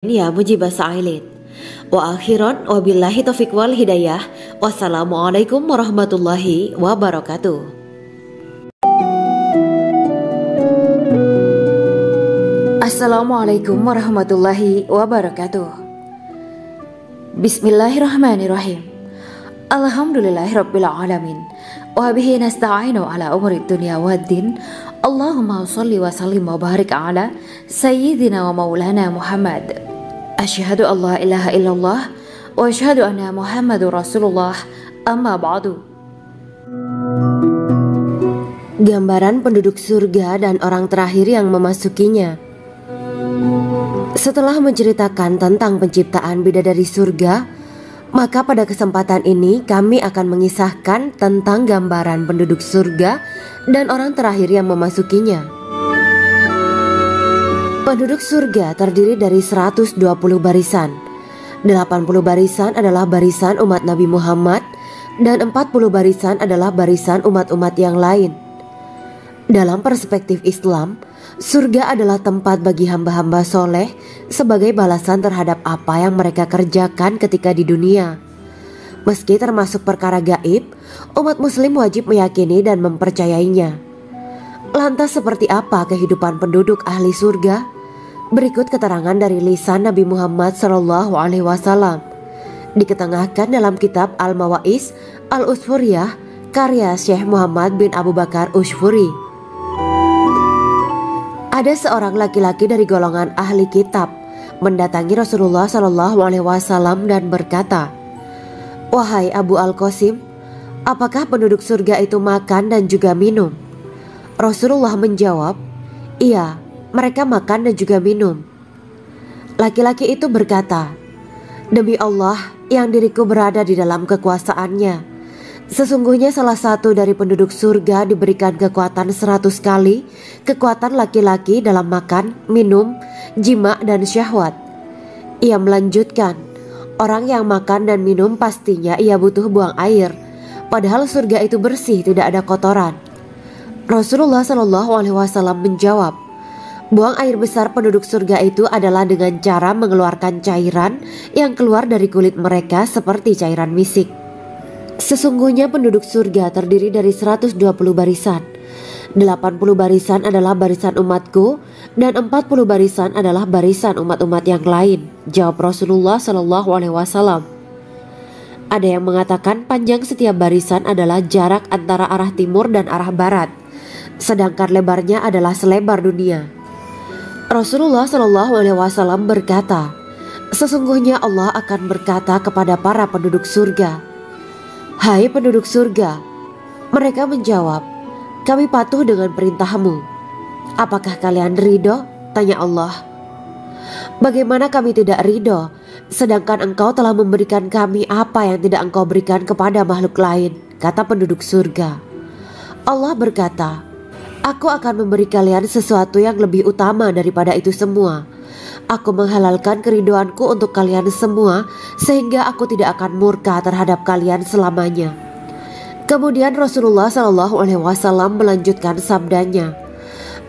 Ya mujibah sa'ilin. Wa akhiran wabillahi taufiq wal hidayah. Wassalamualaikum warahmatullahi wabarakatuh. Assalamualaikum warahmatullahi wabarakatuh. Bismillahirrahmanirrahim. Alhamdulillahirabbil alamin. Wa bihi nasta'inu ala umuri dunya waddin. Allahumma shalli wa sallim wa barik ala sayyidina wa maulana Muhammad. Asyhadu an la ilaha illallah wa asyhadu anna Muhammadur Rasulullah, amma ba'du. Gambaran penduduk surga dan orang terakhir yang memasukinya. Setelah menceritakan tentang penciptaan bidadari surga, maka pada kesempatan ini kami akan mengisahkan tentang gambaran penduduk surga dan orang terakhir yang memasukinya. Penduduk surga terdiri dari 120 barisan. 80 barisan adalah barisan umat Nabi Muhammad dan 40 barisan adalah barisan umat-umat yang lain. Dalam perspektif Islam, surga adalah tempat bagi hamba-hamba soleh sebagai balasan terhadap apa yang mereka kerjakan ketika di dunia. Meski termasuk perkara gaib, umat muslim wajib meyakini dan mempercayainya. Lantas seperti apa kehidupan penduduk ahli surga? Berikut keterangan dari lisan Nabi Muhammad SAW, diketengahkan dalam kitab Al-Mawaiz Al-Usfuriyah karya Syekh Muhammad bin Abu Bakar Ushfuri. Ada seorang laki-laki dari golongan ahli kitab mendatangi Rasulullah SAW dan berkata, "Wahai Abu Al-Qasim, apakah penduduk surga itu makan dan juga minum?" Rasulullah menjawab, "Iya, mereka makan dan juga minum." Laki-laki itu berkata, "Demi Allah yang diriku berada di dalam kekuasaannya, sesungguhnya salah satu dari penduduk surga diberikan kekuatan 100 kali kekuatan laki-laki dalam makan, minum, jima dan syahwat." Ia melanjutkan, "Orang yang makan dan minum pastinya ia butuh buang air, padahal surga itu bersih, tidak ada kotoran." Rasulullah SAW menjawab, "Buang air besar penduduk surga itu adalah dengan cara mengeluarkan cairan yang keluar dari kulit mereka seperti cairan misik." Sesungguhnya penduduk surga terdiri dari 120 barisan. 80 barisan adalah barisan umatku dan 40 barisan adalah barisan umat-umat yang lain, jawab Rasulullah SAW. Ada yang mengatakan panjang setiap barisan adalah jarak antara arah timur dan arah barat, sedangkan lebarnya adalah selebar dunia. Rasulullah SAW berkata, "Sesungguhnya Allah akan berkata kepada para penduduk surga, 'Hai penduduk surga,' mereka menjawab, 'Kami patuh dengan perintahmu.' 'Apakah kalian ridho?' tanya Allah. 'Bagaimana kami tidak ridho, sedangkan engkau telah memberikan kami apa yang tidak engkau berikan kepada makhluk lain,' kata penduduk surga. Allah berkata, 'Aku akan memberi kalian sesuatu yang lebih utama daripada itu semua. Aku menghalalkan keridoanku untuk kalian semua sehingga aku tidak akan murka terhadap kalian selamanya.'" Kemudian Rasulullah SAW melanjutkan sabdanya,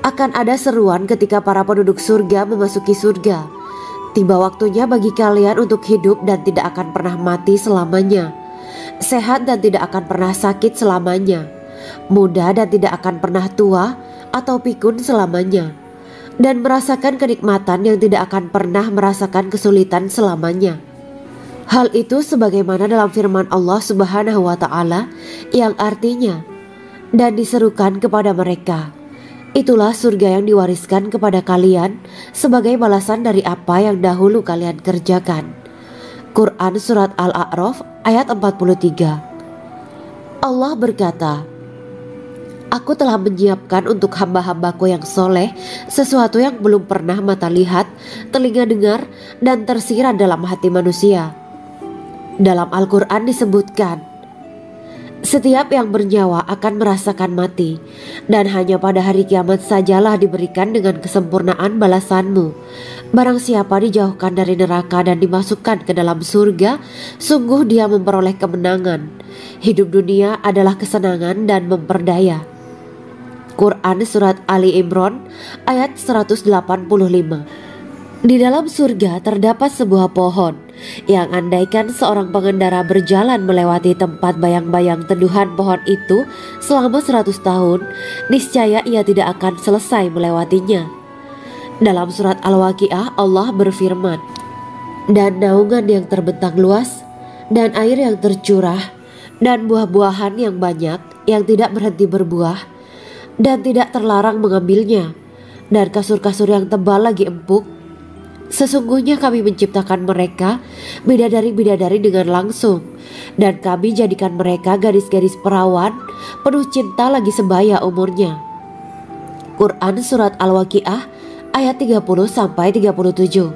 "Akan ada seruan ketika para penduduk surga memasuki surga. Tiba waktunya bagi kalian untuk hidup dan tidak akan pernah mati selamanya, sehat dan tidak akan pernah sakit selamanya, muda dan tidak akan pernah tua atau pikun selamanya, dan merasakan kenikmatan yang tidak akan pernah merasakan kesulitan selamanya." Hal itu sebagaimana dalam firman Allah Subhanahu wa Ta'ala yang artinya, "Dan diserukan kepada mereka, itulah surga yang diwariskan kepada kalian sebagai balasan dari apa yang dahulu kalian kerjakan." Quran Surat Al-A'raf ayat 43. Allah berkata, "Aku telah menyiapkan untuk hamba-hambaku yang soleh sesuatu yang belum pernah mata lihat, telinga dengar, dan tersirat dalam hati manusia." Dalam Al-Quran disebutkan, "Setiap yang bernyawa akan merasakan mati, dan hanya pada hari kiamat sajalah diberikan dengan kesempurnaan balasanmu. Barang siapa dijauhkan dari neraka dan dimasukkan ke dalam surga, sungguh dia memperoleh kemenangan. Hidup dunia adalah kesenangan dan memperdaya." Quran Surat Ali Imran ayat 185. Di dalam surga terdapat sebuah pohon yang andaikan seorang pengendara berjalan melewati tempat bayang-bayang teduhan pohon itu selama 100 tahun, niscaya ia tidak akan selesai melewatinya. Dalam surat Al-Waqiah Allah berfirman, "Dan naungan yang terbentang luas, dan air yang tercurah, dan buah-buahan yang banyak yang tidak berhenti berbuah, dan tidak terlarang mengambilnya, dan kasur-kasur yang tebal lagi empuk. Sesungguhnya kami menciptakan mereka bidadari-bidadari dengan langsung, dan kami jadikan mereka gadis-gadis perawan penuh cinta lagi sebaya umurnya." Quran Surat Al-Waqiah ayat 30-37.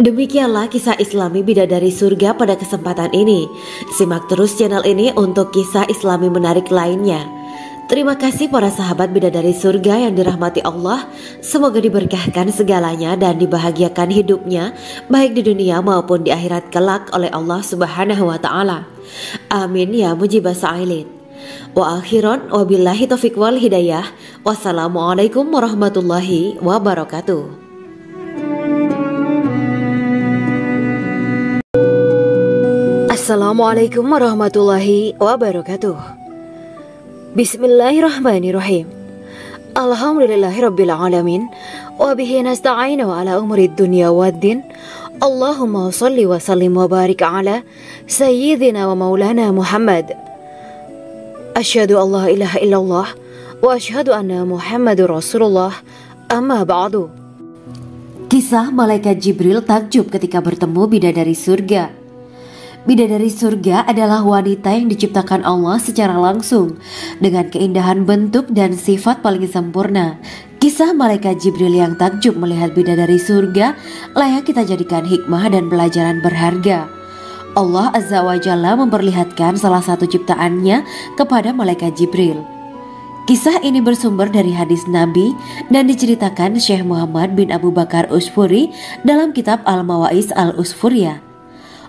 Demikianlah kisah Islami bidadari surga pada kesempatan ini. Simak terus channel ini untuk kisah Islami menarik lainnya. Terima kasih para sahabat bidadari surga yang dirahmati Allah. Semoga diberkahkan segalanya dan dibahagiakan hidupnya baik di dunia maupun di akhirat kelak oleh Allah Subhanahu wa taala. Amin ya mujibah sa'ilin. Wa akhiran wabillahi taufiq wal hidayah. Wassalamualaikum warahmatullahi wabarakatuh. Assalamualaikum warahmatullahi wabarakatuh. Bismillahirrahmanirrahim. Alhamdulillahirabbil alamin wa bihi nasta'inu ala umurid dunya waddin. Allahumma shalli wa sallim wa barik ala sayyidina wa maulana Muhammad. Asyhadu an la ilaha illallah wa asyhadu anna Muhammadur Rasulullah. Amma ba'du. Kisah malaikat Jibril takjub ketika bertemu bidadari surga. Bidadari surga adalah wanita yang diciptakan Allah secara langsung dengan keindahan bentuk dan sifat paling sempurna. Kisah malaikat Jibril yang takjub melihat bidadari surga layak kita jadikan hikmah dan pelajaran berharga. Allah Azza wa Jalla memperlihatkan salah satu ciptaannya kepada malaikat Jibril. Kisah ini bersumber dari hadis Nabi dan diceritakan Syekh Muhammad bin Abu Bakar Usfuri dalam kitab Al-Mawaiz Al-Usfuriyah.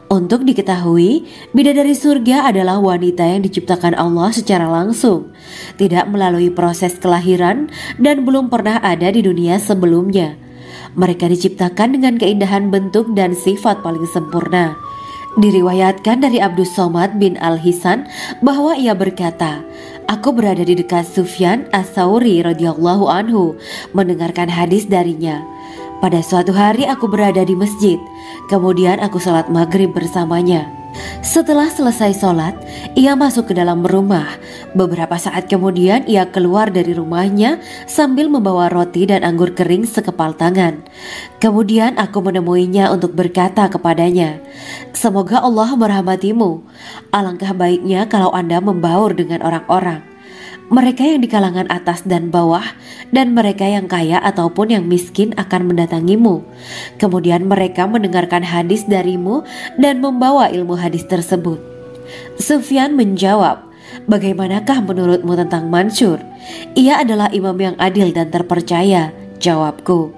Untuk diketahui, bidadari surga adalah wanita yang diciptakan Allah secara langsung, tidak melalui proses kelahiran dan belum pernah ada di dunia sebelumnya. Mereka diciptakan dengan keindahan bentuk dan sifat paling sempurna. Diriwayatkan dari Abdus Somad bin Al-Hisan bahwa ia berkata, "Aku berada di dekat Sufyan As-Sauri radhiyallahu anhu mendengarkan hadis darinya. Pada suatu hari aku berada di masjid, kemudian aku sholat maghrib bersamanya. Setelah selesai sholat, ia masuk ke dalam rumah. Beberapa saat kemudian ia keluar dari rumahnya sambil membawa roti dan anggur kering sekepal tangan. Kemudian aku menemuinya untuk berkata kepadanya, 'Semoga Allah merahmatimu. Alangkah baiknya kalau Anda membaur dengan orang-orang. Mereka yang di kalangan atas dan bawah, dan mereka yang kaya ataupun yang miskin akan mendatangimu. Kemudian mereka mendengarkan hadis darimu dan membawa ilmu hadis tersebut.' Sufyan menjawab, 'Bagaimanakah menurutmu tentang Mansur? Ia adalah imam yang adil dan terpercaya.' Jawabku.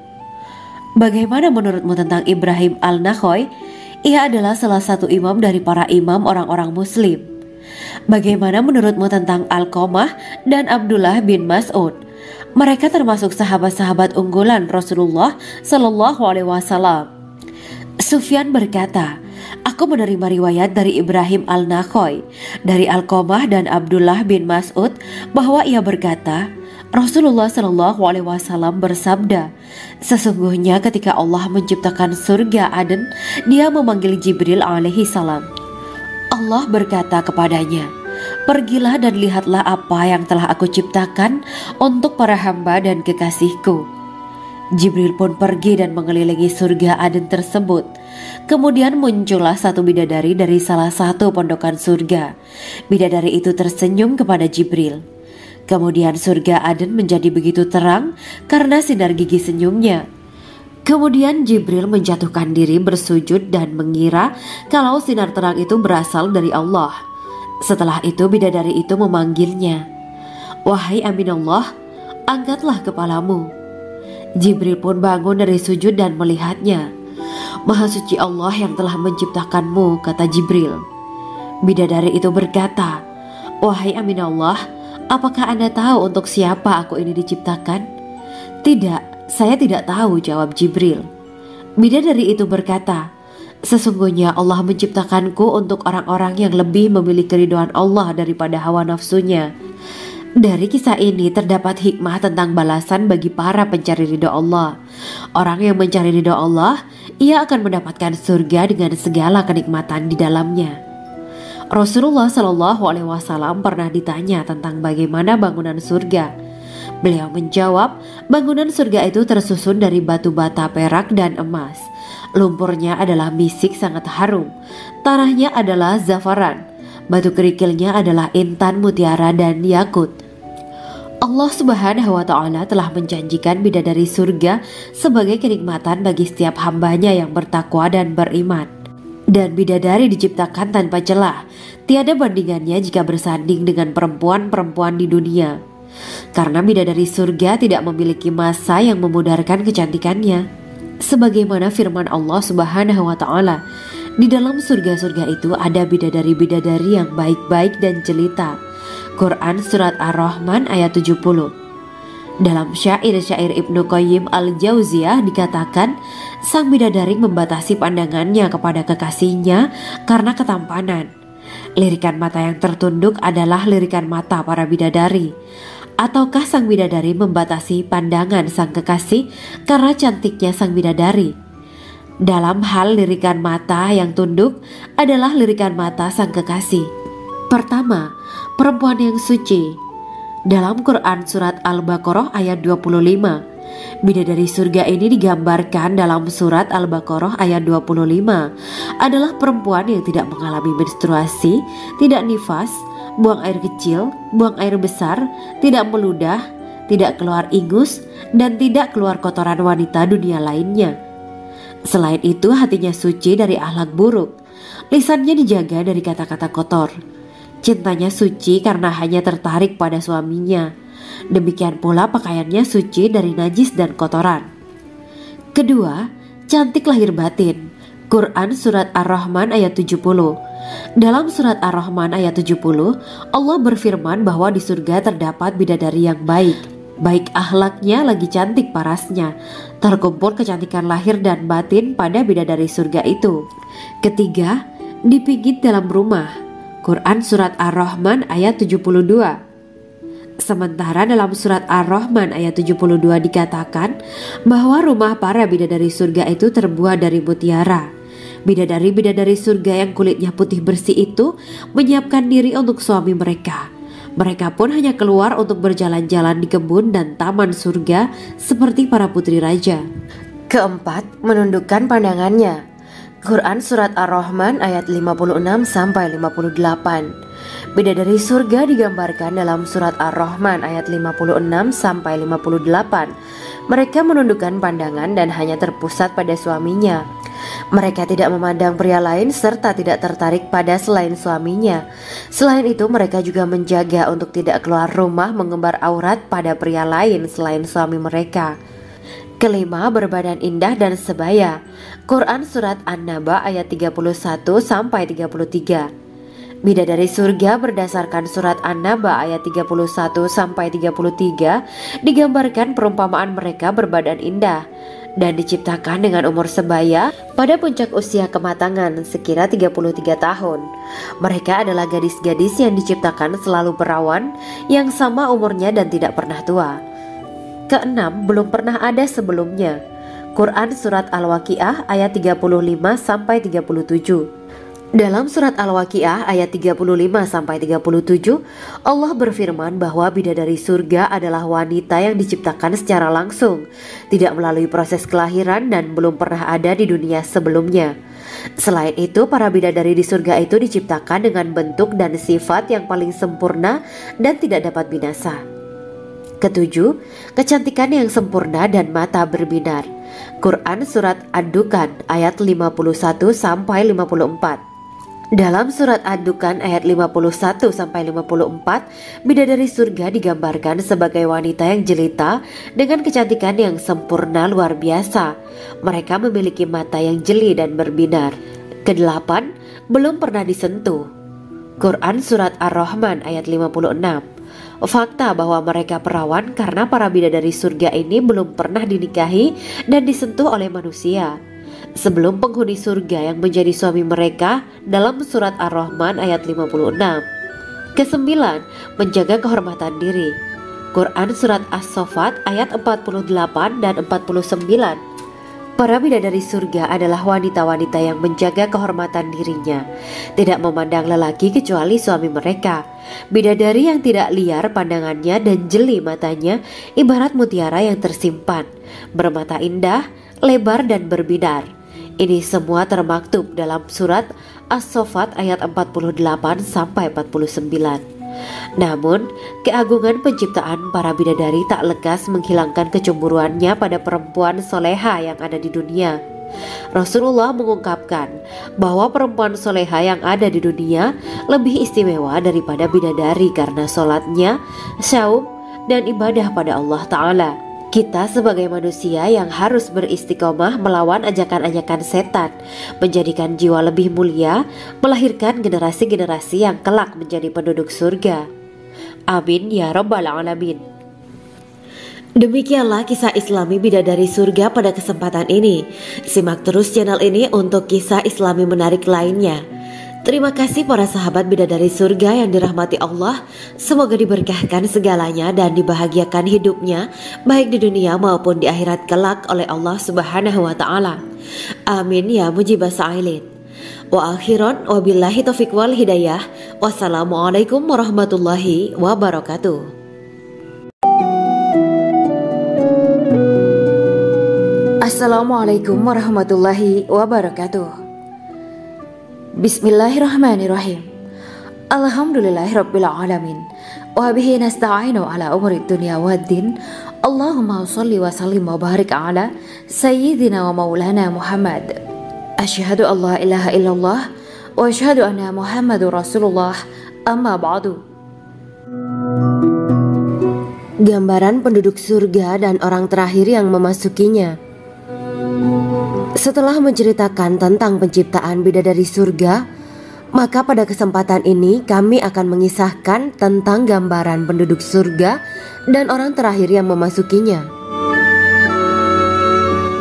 'Bagaimana menurutmu tentang Ibrahim Al-Nakhoy? Ia adalah salah satu imam dari para imam orang-orang muslim.' 'Bagaimana menurutmu tentang Alqamah dan Abdullah bin Mas'ud? Mereka termasuk sahabat-sahabat unggulan Rasulullah Sallallahu Alaihi Wasallam.' Sufyan berkata, 'Aku menerima riwayat dari Ibrahim Al-Nakhoy, dari Alqamah dan Abdullah bin Mas'ud bahwa ia berkata, Rasulullah Sallallahu Alaihi Wasallam bersabda, sesungguhnya ketika Allah menciptakan surga Aden, Dia memanggil Jibril alaihi salam. Allah berkata kepadanya, pergilah dan lihatlah apa yang telah aku ciptakan untuk para hamba dan kekasihku. Jibril pun pergi dan mengelilingi surga Aden tersebut. Kemudian muncullah satu bidadari dari salah satu pondokan surga. Bidadari itu tersenyum kepada Jibril. Kemudian surga Aden menjadi begitu terang karena sinar gigi senyumnya. Kemudian Jibril menjatuhkan diri bersujud dan mengira kalau sinar terang itu berasal dari Allah. Setelah itu bidadari itu memanggilnya, wahai Aminullah, angkatlah kepalamu. Jibril pun bangun dari sujud dan melihatnya. Maha suci Allah yang telah menciptakanmu, kata Jibril. Bidadari itu berkata, wahai Aminullah, apakah Anda tahu untuk siapa aku ini diciptakan? Tidak, saya tidak tahu, jawab Jibril. Bidadari itu berkata, "Sesungguhnya Allah menciptakanku untuk orang-orang yang lebih memilih keridhaan Allah daripada hawa nafsunya." Dari kisah ini terdapat hikmah tentang balasan bagi para pencari ridho Allah. Orang yang mencari ridho Allah, ia akan mendapatkan surga dengan segala kenikmatan di dalamnya. Rasulullah Shallallahu Alaihi Wasallam pernah ditanya tentang bagaimana bangunan surga. Beliau menjawab, bangunan surga itu tersusun dari batu bata, perak, dan emas. Lumpurnya adalah misik sangat harum, tanahnya adalah zafaran, batu kerikilnya adalah intan, mutiara, dan yakut. Allah Subhanahu wa Ta'ala telah menjanjikan bidadari surga sebagai kenikmatan bagi setiap hambanya yang bertakwa dan beriman. Dan bidadari diciptakan tanpa celah, tiada bandingannya jika bersanding dengan perempuan-perempuan di dunia. Karena bidadari surga tidak memiliki masa yang memudarkan kecantikannya. Sebagaimana firman Allah Subhanahu wa Ta'ala, di dalam surga-surga itu ada bidadari-bidadari yang baik-baik dan jelita. Quran Surat Ar-Rahman ayat 70. Dalam syair-syair Ibnu Qayyim Al-Jauziyah dikatakan, sang bidadari membatasi pandangannya kepada kekasihnya karena ketampanan. Lirikan mata yang tertunduk adalah lirikan mata para bidadari. Ataukah sang bidadari membatasi pandangan sang kekasih karena cantiknya sang bidadari? Dalam hal lirikan mata yang tunduk adalah lirikan mata sang kekasih. Pertama, perempuan yang suci. Dalam Quran Surat Al-Baqarah ayat 25, bidadari surga ini digambarkan dalam Surat Al-Baqarah ayat 25 adalah perempuan yang tidak mengalami menstruasi, tidak nifas, buang air kecil, buang air besar, tidak meludah, tidak keluar ingus, dan tidak keluar kotoran wanita dunia lainnya. Selain itu, hatinya suci dari akhlak buruk, lisannya dijaga dari kata-kata kotor. Cintanya suci karena hanya tertarik pada suaminya. Demikian pula pakaiannya suci dari najis dan kotoran. Kedua, cantik lahir batin. Quran Surat Ar-Rahman ayat 70. Dalam Surat Ar-Rahman ayat 70, Allah berfirman bahwa di surga terdapat bidadari yang baik. Baik akhlaknya lagi cantik parasnya. Terkumpul kecantikan lahir dan batin pada bidadari surga itu. Ketiga, dipijit dalam rumah. Quran Surat Ar-Rahman ayat 72. Sementara dalam Surat Ar-Rahman ayat 72 dikatakan bahwa rumah para bidadari surga itu terbuat dari mutiara. Bidadari-bidadari surga yang kulitnya putih bersih itu menyiapkan diri untuk suami mereka. Mereka pun hanya keluar untuk berjalan-jalan di kebun dan taman surga seperti para putri raja. Keempat, menundukkan pandangannya. Quran Surat Ar-Rahman ayat 56-58. Bidadari surga digambarkan dalam Surat Ar-Rahman ayat 56-58. Mereka menundukkan pandangan dan hanya terpusat pada suaminya. Mereka tidak memandang pria lain serta tidak tertarik pada selain suaminya. Selain itu, mereka juga menjaga untuk tidak keluar rumah mengembar aurat pada pria lain selain suami mereka. Kelima, berbadan indah dan sebaya. Quran Surat An-Naba ayat 31-33. Bidadari surga berdasarkan Surat An-Naba ayat 31-33 digambarkan perumpamaan mereka berbadan indah dan diciptakan dengan umur sebaya pada puncak usia kematangan sekira 33 tahun. Mereka adalah gadis-gadis yang diciptakan selalu perawan, yang sama umurnya dan tidak pernah tua. Keenam, belum pernah ada sebelumnya. Quran Surat Al-Waqiah ayat 35-37. Dalam Surat Al-Waqiah ayat 35-37, Allah berfirman bahwa bidadari surga adalah wanita yang diciptakan secara langsung, tidak melalui proses kelahiran dan belum pernah ada di dunia sebelumnya. Selain itu, para bidadari di surga itu diciptakan dengan bentuk dan sifat yang paling sempurna dan tidak dapat binasa. Ketujuh, kecantikan yang sempurna dan mata berbinar. Quran Surat Ad-Dukan ayat 51-54. Dalam Surat Ad-Dukan ayat 51-54, bidadari surga digambarkan sebagai wanita yang jelita dengan kecantikan yang sempurna luar biasa. Mereka memiliki mata yang jeli dan berbinar. Kedelapan, belum pernah disentuh. Quran Surat Ar-Rahman ayat 56. Fakta bahwa mereka perawan karena para bidadari surga ini belum pernah dinikahi dan disentuh oleh manusia. sebelum penghuni surga yang menjadi suami mereka dalam surat Ar-Rahman ayat 56. Kesembilan, menjaga kehormatan diri. Quran surat As-Saffat ayat 48 dan 49. Para bidadari surga adalah wanita-wanita yang menjaga kehormatan dirinya, tidak memandang lelaki kecuali suami mereka. Bidadari yang tidak liar pandangannya dan jeli matanya ibarat mutiara yang tersimpan, bermata indah, lebar dan berbinar. Ini semua termaktub dalam surat As-Saffat ayat 48 sampai 49. Namun, keagungan penciptaan para bidadari tak lekas menghilangkan kecemburuannya pada perempuan soleha yang ada di dunia. Rasulullah mengungkapkan bahwa perempuan soleha yang ada di dunia lebih istimewa daripada bidadari karena sholatnya, syaum, dan ibadah pada Allah Ta'ala. Kita sebagai manusia yang harus beristiqomah melawan ajakan-ajakan setan, menjadikan jiwa lebih mulia, melahirkan generasi-generasi yang kelak menjadi penduduk surga. Amin ya rabbal alamin. Demikianlah kisah Islami bidadari surga pada kesempatan ini. Simak terus channel ini untuk kisah Islami menarik lainnya. Terima kasih para sahabat bidadari surga yang dirahmati Allah. Semoga diberkahkan segalanya dan dibahagiakan hidupnya baik di dunia maupun di akhirat kelak oleh Allah Subhanahu wa taala. Amin ya mujibah sa'ilin. Wa akhiran wabillahi taufiq wal hidayah. Wassalamualaikum warahmatullahi wabarakatuh. Assalamualaikum warahmatullahi wabarakatuh. Bismillahirrahmanirrahim. Alhamdulillahirabbil alamin. Wa bihi nasta'inu ala umuri dunya waddin. Allahumma shalli wa sallim wa barik ala sayyidina wa maulana Muhammad. Asyhadu an la ilaha illallah wa asyhadu anna Muhammadur Rasulullah. Amma ba'du. Gambaran penduduk surga dan orang terakhir yang memasukinya. Setelah menceritakan tentang penciptaan bidadari surga, maka pada kesempatan ini kami akan mengisahkan tentang gambaran penduduk surga dan orang terakhir yang memasukinya.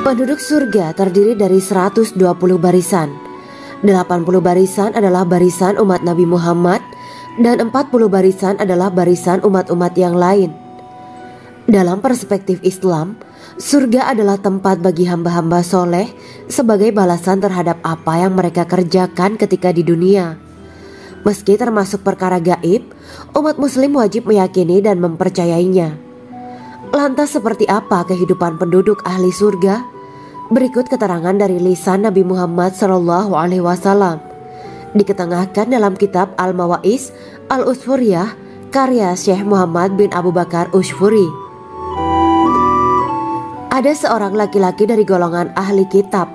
Penduduk surga terdiri dari 120 barisan. 80 barisan adalah barisan umat Nabi Muhammad dan 40 barisan adalah barisan umat-umat yang lain. Dalam perspektif Islam, surga adalah tempat bagi hamba-hamba soleh sebagai balasan terhadap apa yang mereka kerjakan ketika di dunia. Meski termasuk perkara gaib, umat muslim wajib meyakini dan mempercayainya. Lantas seperti apa kehidupan penduduk ahli surga? Berikut keterangan dari lisan Nabi Muhammad SAW, diketengahkan dalam kitab Al-Mawaiz Al-Usfuriyah karya Syekh Muhammad bin Abu Bakar Ushfuri. Ada seorang laki-laki dari golongan ahli kitab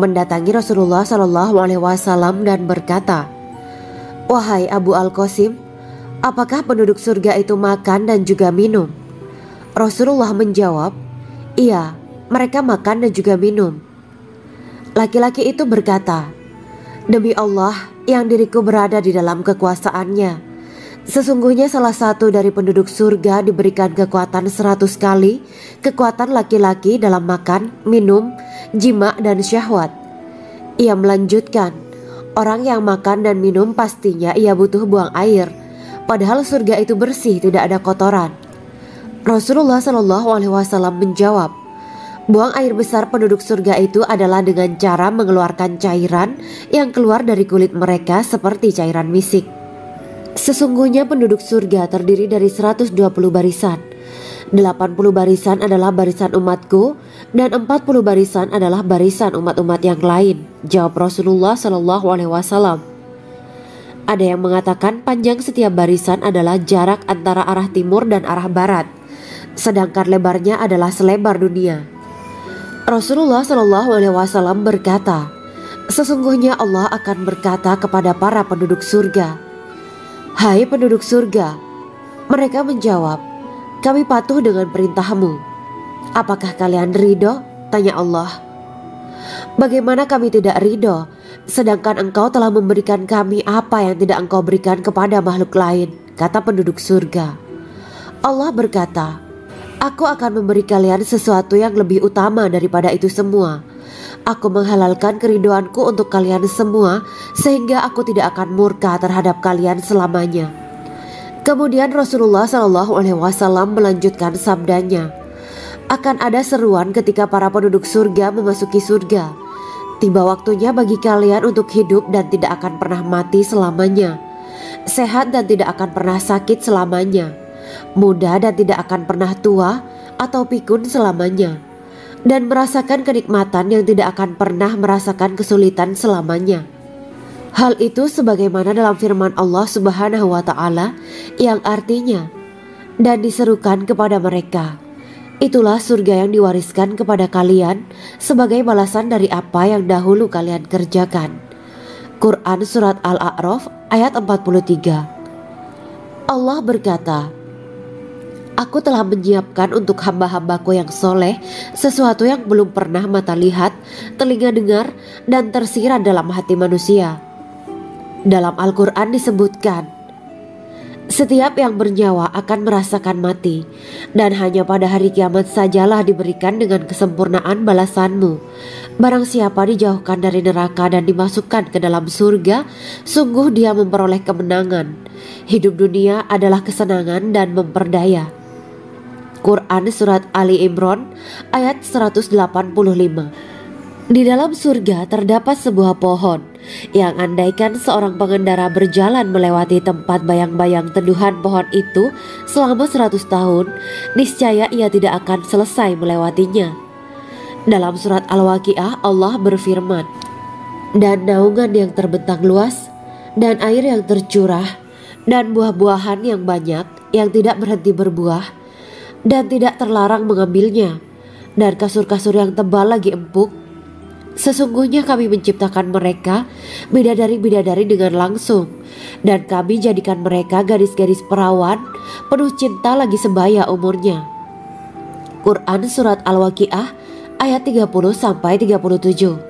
mendatangi Rasulullah SAW dan berkata, "Wahai Abu Al-Qasim, apakah penduduk surga itu makan dan juga minum?" Rasulullah menjawab, "Iya, mereka makan dan juga minum." Laki-laki itu berkata, "Demi Allah yang diriku berada di dalam kekuasaannya, sesungguhnya salah satu dari penduduk surga diberikan kekuatan 100 kali kekuatan laki-laki dalam makan, minum, jima, dan syahwat." Ia melanjutkan, "Orang yang makan dan minum pastinya ia butuh buang air, padahal surga itu bersih, tidak ada kotoran." Rasulullah SAW menjawab, "Buang air besar penduduk surga itu adalah dengan cara mengeluarkan cairan yang keluar dari kulit mereka seperti cairan misik." Sesungguhnya penduduk surga terdiri dari 120 barisan. 80 barisan adalah barisan umatku dan 40 barisan adalah barisan umat-umat yang lain, jawab Rasulullah SAW. Ada yang mengatakan panjang setiap barisan adalah jarak antara arah timur dan arah barat, sedangkan lebarnya adalah selebar dunia. Rasulullah SAW berkata, "Sesungguhnya Allah akan berkata kepada para penduduk surga, 'Hai penduduk surga,' mereka menjawab, 'Kami patuh dengan perintahmu.' 'Apakah kalian ridho?' tanya Allah. 'Bagaimana kami tidak ridho, sedangkan engkau telah memberikan kami apa yang tidak engkau berikan kepada makhluk lain,' kata penduduk surga. Allah berkata, 'Aku akan memberi kalian sesuatu yang lebih utama daripada itu semua. Aku menghalalkan keriduanku untuk kalian semua, sehingga aku tidak akan murka terhadap kalian selamanya." Kemudian Rasulullah SAW melanjutkan sabdanya, "Akan ada seruan ketika para penduduk surga memasuki surga. Tiba waktunya bagi kalian untuk hidup dan tidak akan pernah mati selamanya, sehat dan tidak akan pernah sakit selamanya, muda dan tidak akan pernah tua atau pikun selamanya, dan merasakan kenikmatan yang tidak akan pernah merasakan kesulitan selamanya." Hal itu sebagaimana dalam firman Allah Subhanahu wa Ta'ala yang artinya, "Dan diserukan kepada mereka, itulah surga yang diwariskan kepada kalian sebagai balasan dari apa yang dahulu kalian kerjakan." Quran Surat Al-A'raf ayat 43. Allah berkata, "Aku telah menyiapkan untuk hamba-hambaku yang soleh sesuatu yang belum pernah mata lihat, telinga dengar, dan tersirat dalam hati manusia." Dalam Al-Quran disebutkan, "Setiap yang bernyawa akan merasakan mati, dan hanya pada hari kiamat sajalah diberikan dengan kesempurnaan balasanmu. Barang siapa dijauhkan dari neraka dan dimasukkan ke dalam surga, sungguh dia memperoleh kemenangan. Hidup dunia adalah kesenangan dan memperdaya." Quran Surat Ali Imran ayat 185. Di dalam surga terdapat sebuah pohon yang andaikan seorang pengendara berjalan melewati tempat bayang-bayang teduhan pohon itu selama 100 tahun, niscaya ia tidak akan selesai melewatinya. Dalam surat Al-Waqiah Allah berfirman, "Dan naungan yang terbentang luas, dan air yang tercurah, dan buah-buahan yang banyak yang tidak berhenti berbuah, dan tidak terlarang mengambilnya, dan kasur-kasur yang tebal lagi empuk. Sesungguhnya kami menciptakan mereka bidadari-bidadari dengan langsung, dan kami jadikan mereka gadis-gadis perawan penuh cinta lagi sebaya umurnya." Quran Surat Al-Waqiah ayat 30-37.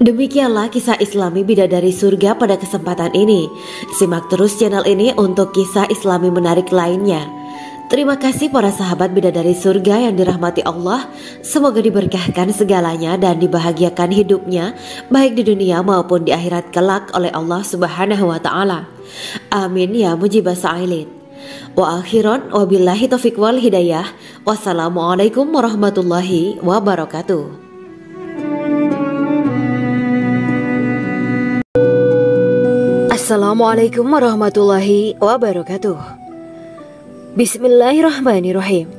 Demikianlah kisah Islami bidadari surga pada kesempatan ini. Simak terus channel ini untuk kisah Islami menarik lainnya. Terima kasih para sahabat bidadari surga yang dirahmati Allah. Semoga diberkahkan segalanya dan dibahagiakan hidupnya, baik di dunia maupun di akhirat kelak oleh Allah Subhanahu wa Ta'ala. Amin ya mujibah sa'ilin. Wa akhiran wabillahi taufiq wal hidayah. Wassalamualaikum warahmatullahi wabarakatuh. Assalamualaikum warahmatullahi wabarakatuh. Bismillahirrahmanirrahim.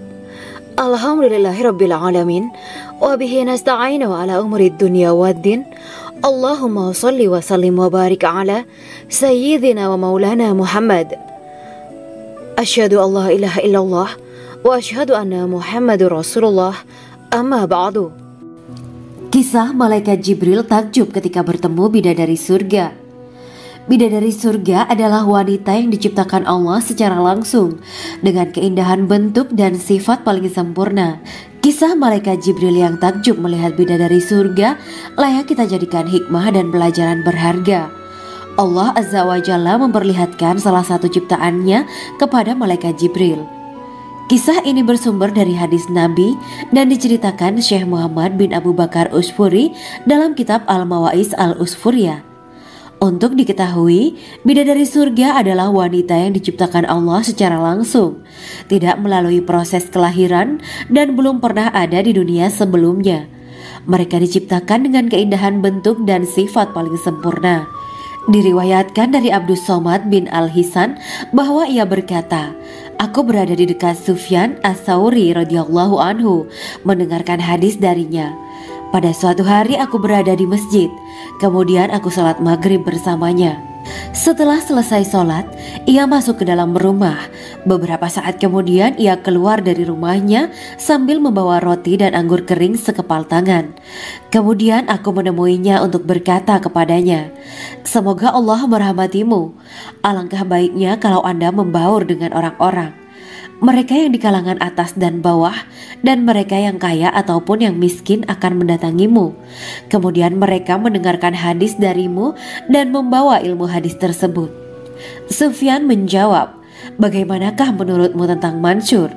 Alhamdulillahirabbil alamin wa bihi nasta'inu ala umurid dunya waddin. Allahumma shalli wa sallim wa barik ala sayyidina wa maulana Muhammad. Asyhadu an la ilaha illallah wa asyhadu anna Muhammadur Rasulullah. Amma ba'du. Kisah malaikat Jibril takjub ketika bertemu bidadari surga. Bidadari surga adalah wanita yang diciptakan Allah secara langsung dengan keindahan bentuk dan sifat paling sempurna. Kisah malaikat Jibril yang takjub melihat bidadari surga layak kita jadikan hikmah dan pelajaran berharga. Allah Azza wa Jalla memperlihatkan salah satu ciptaannya kepada malaikat Jibril. Kisah ini bersumber dari hadis Nabi dan diceritakan Syekh Muhammad bin Abu Bakar Usfuri dalam kitab Al-Mawaiz Al-Usfuriyah. Untuk diketahui, bidadari surga adalah wanita yang diciptakan Allah secara langsung, tidak melalui proses kelahiran dan belum pernah ada di dunia sebelumnya. Mereka diciptakan dengan keindahan bentuk dan sifat paling sempurna. Diriwayatkan dari Abdus Somad bin Al-Hisan bahwa ia berkata, "Aku berada di dekat Sufyan As-Sauri radhiyallahu anhu mendengarkan hadis darinya. Pada suatu hari aku berada di masjid, kemudian aku sholat maghrib bersamanya. Setelah selesai sholat, ia masuk ke dalam rumah. Beberapa saat kemudian ia keluar dari rumahnya sambil membawa roti dan anggur kering sekepal tangan. Kemudian aku menemuinya untuk berkata kepadanya, 'Semoga Allah merahmatimu. Alangkah baiknya kalau Anda membaur dengan orang-orang. Mereka yang di kalangan atas dan bawah, dan mereka yang kaya ataupun yang miskin akan mendatangimu. Kemudian mereka mendengarkan hadis darimu dan membawa ilmu hadis tersebut.' Sufyan menjawab, 'Bagaimanakah menurutmu tentang Mansur?'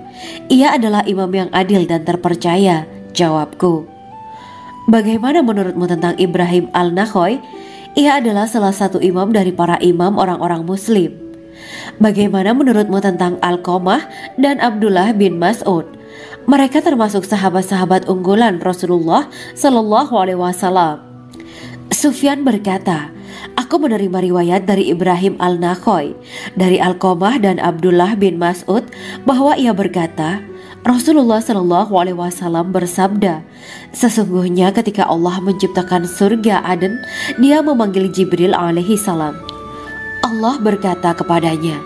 'Ia adalah imam yang adil dan terpercaya,' jawabku. Bagaimana menurutmu tentang Ibrahim al-Nakhoy? Ia adalah salah satu imam dari para imam orang-orang muslim. Bagaimana menurutmu tentang Alqamah dan Abdullah bin Mas'ud? Mereka termasuk sahabat-sahabat unggulan Rasulullah Shallallahu Alaihi Wasallam. Sufyan berkata, aku menerima riwayat dari Ibrahim al-Nakhoy, dari Alqamah dan Abdullah bin Mas'ud bahwa ia berkata, Rasulullah Shallallahu Alaihi Wasallam bersabda, sesungguhnya ketika Allah menciptakan surga Aden, Dia memanggil Jibril alaihi salam. Allah berkata kepadanya,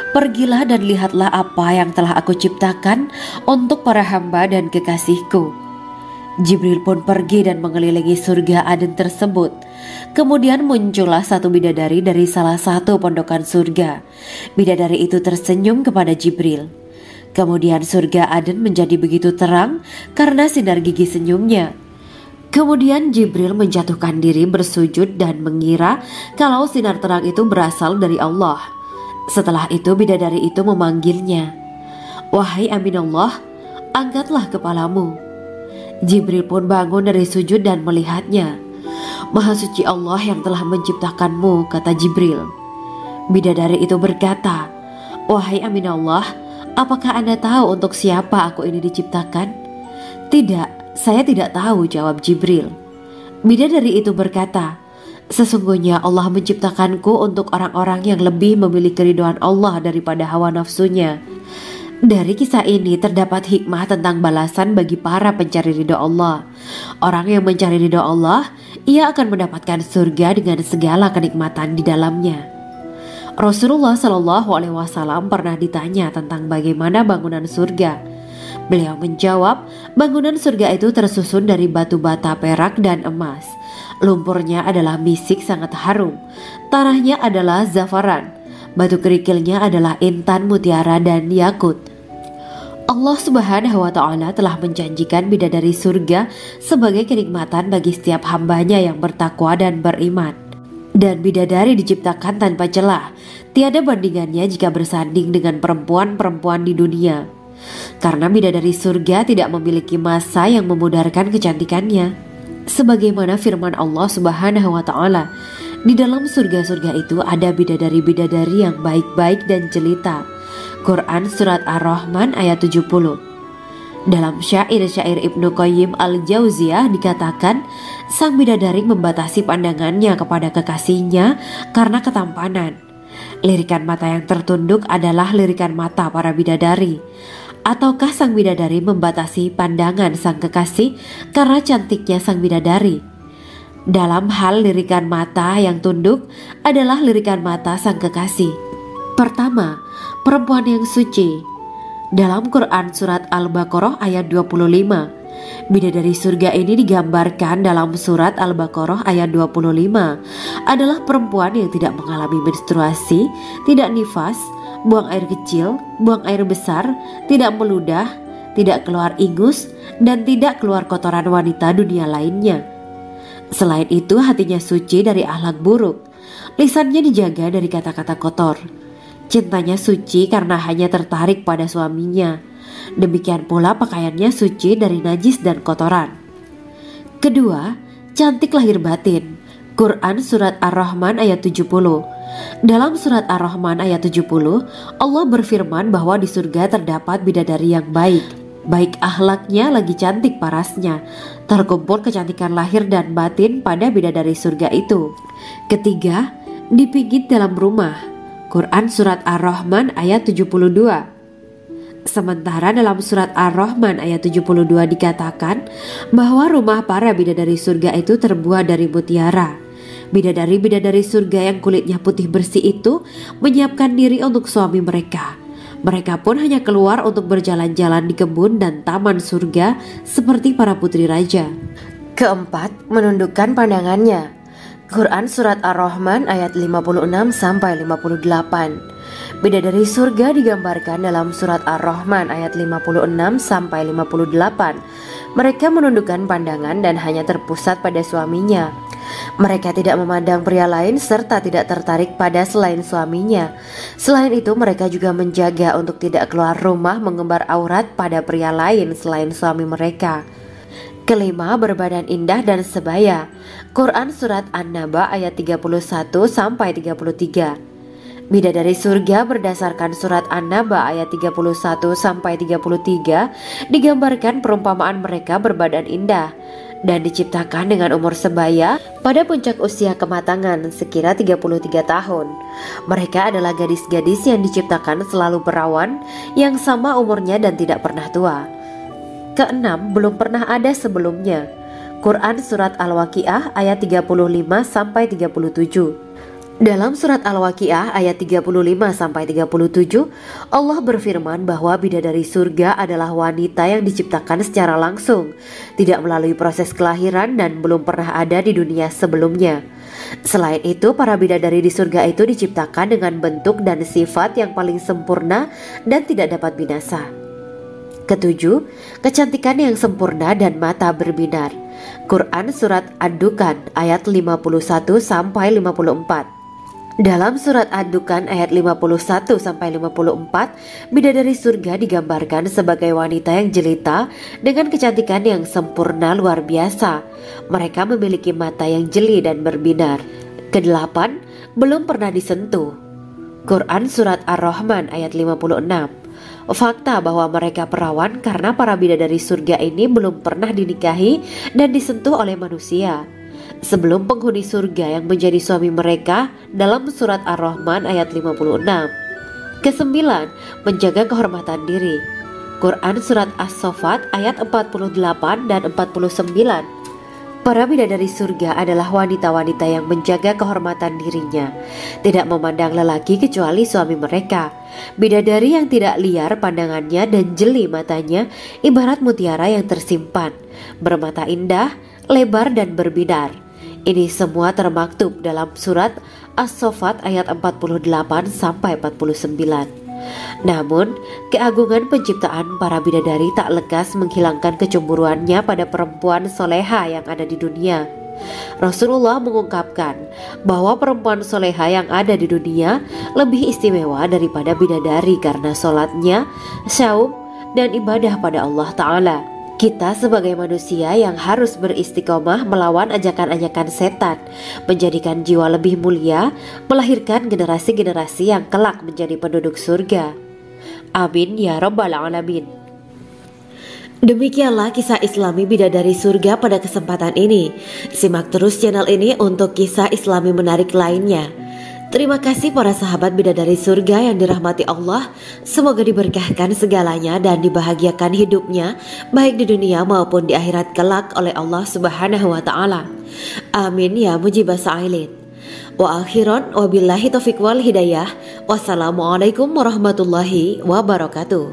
pergilah dan lihatlah apa yang telah aku ciptakan untuk para hamba dan kekasihku. Jibril pun pergi dan mengelilingi surga Aden tersebut. Kemudian muncullah satu bidadari dari salah satu pondokan surga. Bidadari itu tersenyum kepada Jibril. Kemudian surga Aden menjadi begitu terang karena sinar gigi senyumnya. Kemudian Jibril menjatuhkan diri bersujud dan mengira kalau sinar terang itu berasal dari Allah. Setelah itu bidadari itu memanggilnya, wahai Aminullah, angkatlah kepalamu. Jibril pun bangun dari sujud dan melihatnya. Maha suci Allah yang telah menciptakanmu, kata Jibril. Bidadari itu berkata, wahai Aminullah, apakah Anda tahu untuk siapa aku ini diciptakan? Tidak, saya tidak tahu, jawab Jibril. Bidadari itu berkata, sesungguhnya Allah menciptakanku untuk orang-orang yang lebih memilih keridhaan Allah daripada hawa nafsunya. Dari kisah ini terdapat hikmah tentang balasan bagi para pencari ridho Allah. Orang yang mencari ridho Allah, ia akan mendapatkan surga dengan segala kenikmatan di dalamnya. Rasulullah Shallallahu Alaihi Wasallam pernah ditanya tentang bagaimana bangunan surga. Beliau menjawab, bangunan surga itu tersusun dari batu bata, perak, dan emas. Lumpurnya adalah misik sangat harum. Tanahnya adalah zafaran. Batu kerikilnya adalah intan, mutiara, dan yakut. Allah Subhanahu wa Ta'ala telah menjanjikan bidadari surga sebagai kenikmatan bagi setiap hambanya yang bertakwa dan beriman. Dan bidadari diciptakan tanpa celah, tiada bandingannya jika bersanding dengan perempuan-perempuan di dunia. Karena bidadari surga tidak memiliki masa yang memudarkan kecantikannya. Sebagaimana firman Allah Subhanahu wa Ta'ala, di dalam surga-surga itu ada bidadari-bidadari yang baik-baik dan jelita. Quran Surat Ar-Rahman ayat 70. Dalam syair-syair Ibnu Qayyim al-Jauziyah dikatakan, sang bidadari membatasi pandangannya kepada kekasihnya karena ketampanan. Lirikan mata yang tertunduk adalah lirikan mata para bidadari. Ataukah sang bidadari membatasi pandangan sang kekasih karena cantiknya sang bidadari? Dalam hal lirikan mata yang tunduk adalah lirikan mata sang kekasih. Pertama, perempuan yang suci. Dalam Quran Surat Al-Baqarah ayat 25, bidadari surga ini digambarkan dalam Surat Al-Baqarah ayat 25 adalah perempuan yang tidak mengalami menstruasi, tidak nifas, buang air kecil, buang air besar, tidak meludah, tidak keluar ingus, dan tidak keluar kotoran wanita dunia lainnya. Selain itu hatinya suci dari akhlak buruk, lisannya dijaga dari kata-kata kotor. Cintanya suci karena hanya tertarik pada suaminya. Demikian pula pakaiannya suci dari najis dan kotoran. Kedua, cantik lahir batin. Quran Surat Ar-Rahman ayat 70. Dalam Surat Ar-Rahman ayat 70, Allah berfirman bahwa di surga terdapat bidadari yang baik. Baik akhlaknya lagi cantik parasnya. Terkumpul kecantikan lahir dan batin pada bidadari surga itu. Ketiga, dipijit dalam rumah. Quran Surat Ar-Rahman ayat 72. Sementara dalam Surat Ar-Rahman ayat 72 dikatakan bahwa rumah para bidadari surga itu terbuat dari mutiara. Bidadari-bidadari surga yang kulitnya putih bersih itu menyiapkan diri untuk suami mereka. Mereka pun hanya keluar untuk berjalan-jalan di kebun dan taman surga seperti para putri raja. Keempat, menundukkan pandangannya. Quran Surat Ar-Rahman ayat 56-58. Bidadari surga digambarkan dalam Surat Ar-Rahman ayat 56-58. Mereka menundukkan pandangan dan hanya terpusat pada suaminya. Mereka tidak memandang pria lain serta tidak tertarik pada selain suaminya. Selain itu mereka juga menjaga untuk tidak keluar rumah mengembar aurat pada pria lain selain suami mereka. Kelima, berbadan indah dan sebaya. Quran Surat An-Naba ayat 31-33. Bidadari surga berdasarkan Surat An-Naba ayat 31-33 digambarkan perumpamaan mereka berbadan indah dan diciptakan dengan umur sebaya pada puncak usia kematangan sekira 33 tahun. Mereka adalah gadis-gadis yang diciptakan selalu perawan, yang sama umurnya dan tidak pernah tua. Keenam, belum pernah ada sebelumnya. Quran Surat Al-Waqiah ayat 35-37. Dalam surat Al-Waqiah ayat 35-37, Allah berfirman bahwa bidadari surga adalah wanita yang diciptakan secara langsung, tidak melalui proses kelahiran dan belum pernah ada di dunia sebelumnya. Selain itu, para bidadari di surga itu diciptakan dengan bentuk dan sifat yang paling sempurna dan tidak dapat binasa. Ketujuh, kecantikan yang sempurna dan mata berbinar. Quran Surat Ad-Dukhan ayat 51-54. Dalam surat Ad-Dukhan ayat 51-54, bidadari surga digambarkan sebagai wanita yang jelita dengan kecantikan yang sempurna luar biasa. Mereka memiliki mata yang jeli dan berbinar. Kedelapan, belum pernah disentuh. Quran Surat Ar-Rahman ayat 56. Fakta bahwa mereka perawan karena para bidadari surga ini belum pernah dinikahi dan disentuh oleh manusia sebelum penghuni surga yang menjadi suami mereka dalam surat Ar-Rahman ayat 56. Kesembilan, menjaga kehormatan diri. Quran Surat As-Saffat ayat 48 dan 49. Para bidadari surga adalah wanita-wanita yang menjaga kehormatan dirinya, tidak memandang lelaki kecuali suami mereka. Bidadari yang tidak liar pandangannya dan jeli matanya ibarat mutiara yang tersimpan, bermata indah, lebar dan berbinar. Ini semua termaktub dalam surat As-Saffat ayat 48-49. Namun, keagungan penciptaan para bidadari tak lekas menghilangkan kecemburuannya pada perempuan soleha yang ada di dunia. Rasulullah mengungkapkan bahwa perempuan soleha yang ada di dunia lebih istimewa daripada bidadari karena sholatnya, syaum, dan ibadah pada Allah Ta'ala. Kita sebagai manusia yang harus beristiqomah melawan ajakan-ajakan setan, menjadikan jiwa lebih mulia, melahirkan generasi-generasi yang kelak menjadi penduduk surga. Amin ya Rabbal Alamin. Demikianlah kisah Islami bidadari surga pada kesempatan ini. Simak terus channel ini untuk kisah Islami menarik lainnya. Terima kasih para sahabat bidadari surga yang dirahmati Allah. Semoga diberkahkan segalanya dan dibahagiakan hidupnya baik di dunia maupun di akhirat kelak oleh Allah Subhanahu wa Ta'ala. Amin ya mujibah sa'ilin. Wa akhiran wabillahi taufiq wal hidayah. Wassalamualaikum warahmatullahi wabarakatuh.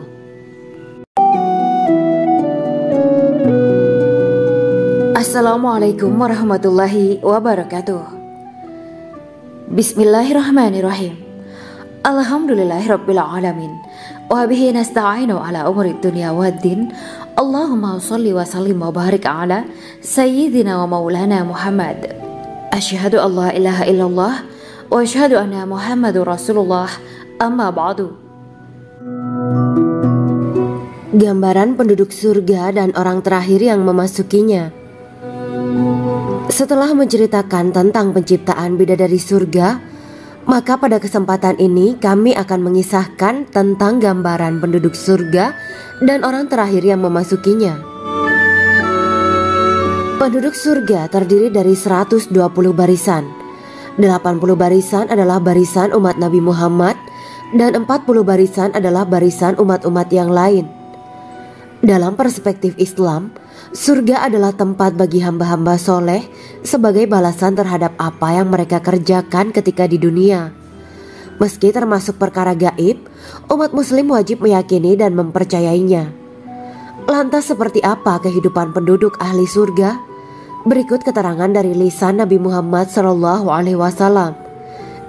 Assalamualaikum warahmatullahi wabarakatuh. Bismillahirrahmanirrahim. Alhamdulillahirabbil alamin. Wa bihi nasta'inu ala umuri dunya waddin. Allahumma shalli wa sallim wa barik ala sayyidina wa maulana Muhammad. Asyhadu an la ilaha illallah wa asyhadu anna Muhammadur Rasulullah. Amma ba'du. Gambaran penduduk surga dan orang terakhir yang memasukinya. Setelah menceritakan tentang penciptaan bidadari surga, maka pada kesempatan ini kami akan mengisahkan tentang gambaran penduduk surga dan orang terakhir yang memasukinya. Penduduk surga terdiri dari 120 barisan. 80 barisan adalah barisan umat Nabi Muhammad dan 40 barisan adalah barisan umat-umat yang lain. Dalam perspektif Islam, surga adalah tempat bagi hamba-hamba soleh sebagai balasan terhadap apa yang mereka kerjakan ketika di dunia. Meski termasuk perkara gaib, umat muslim wajib meyakini dan mempercayainya. Lantas seperti apa kehidupan penduduk ahli surga? Berikut keterangan dari lisan Nabi Muhammad SAW,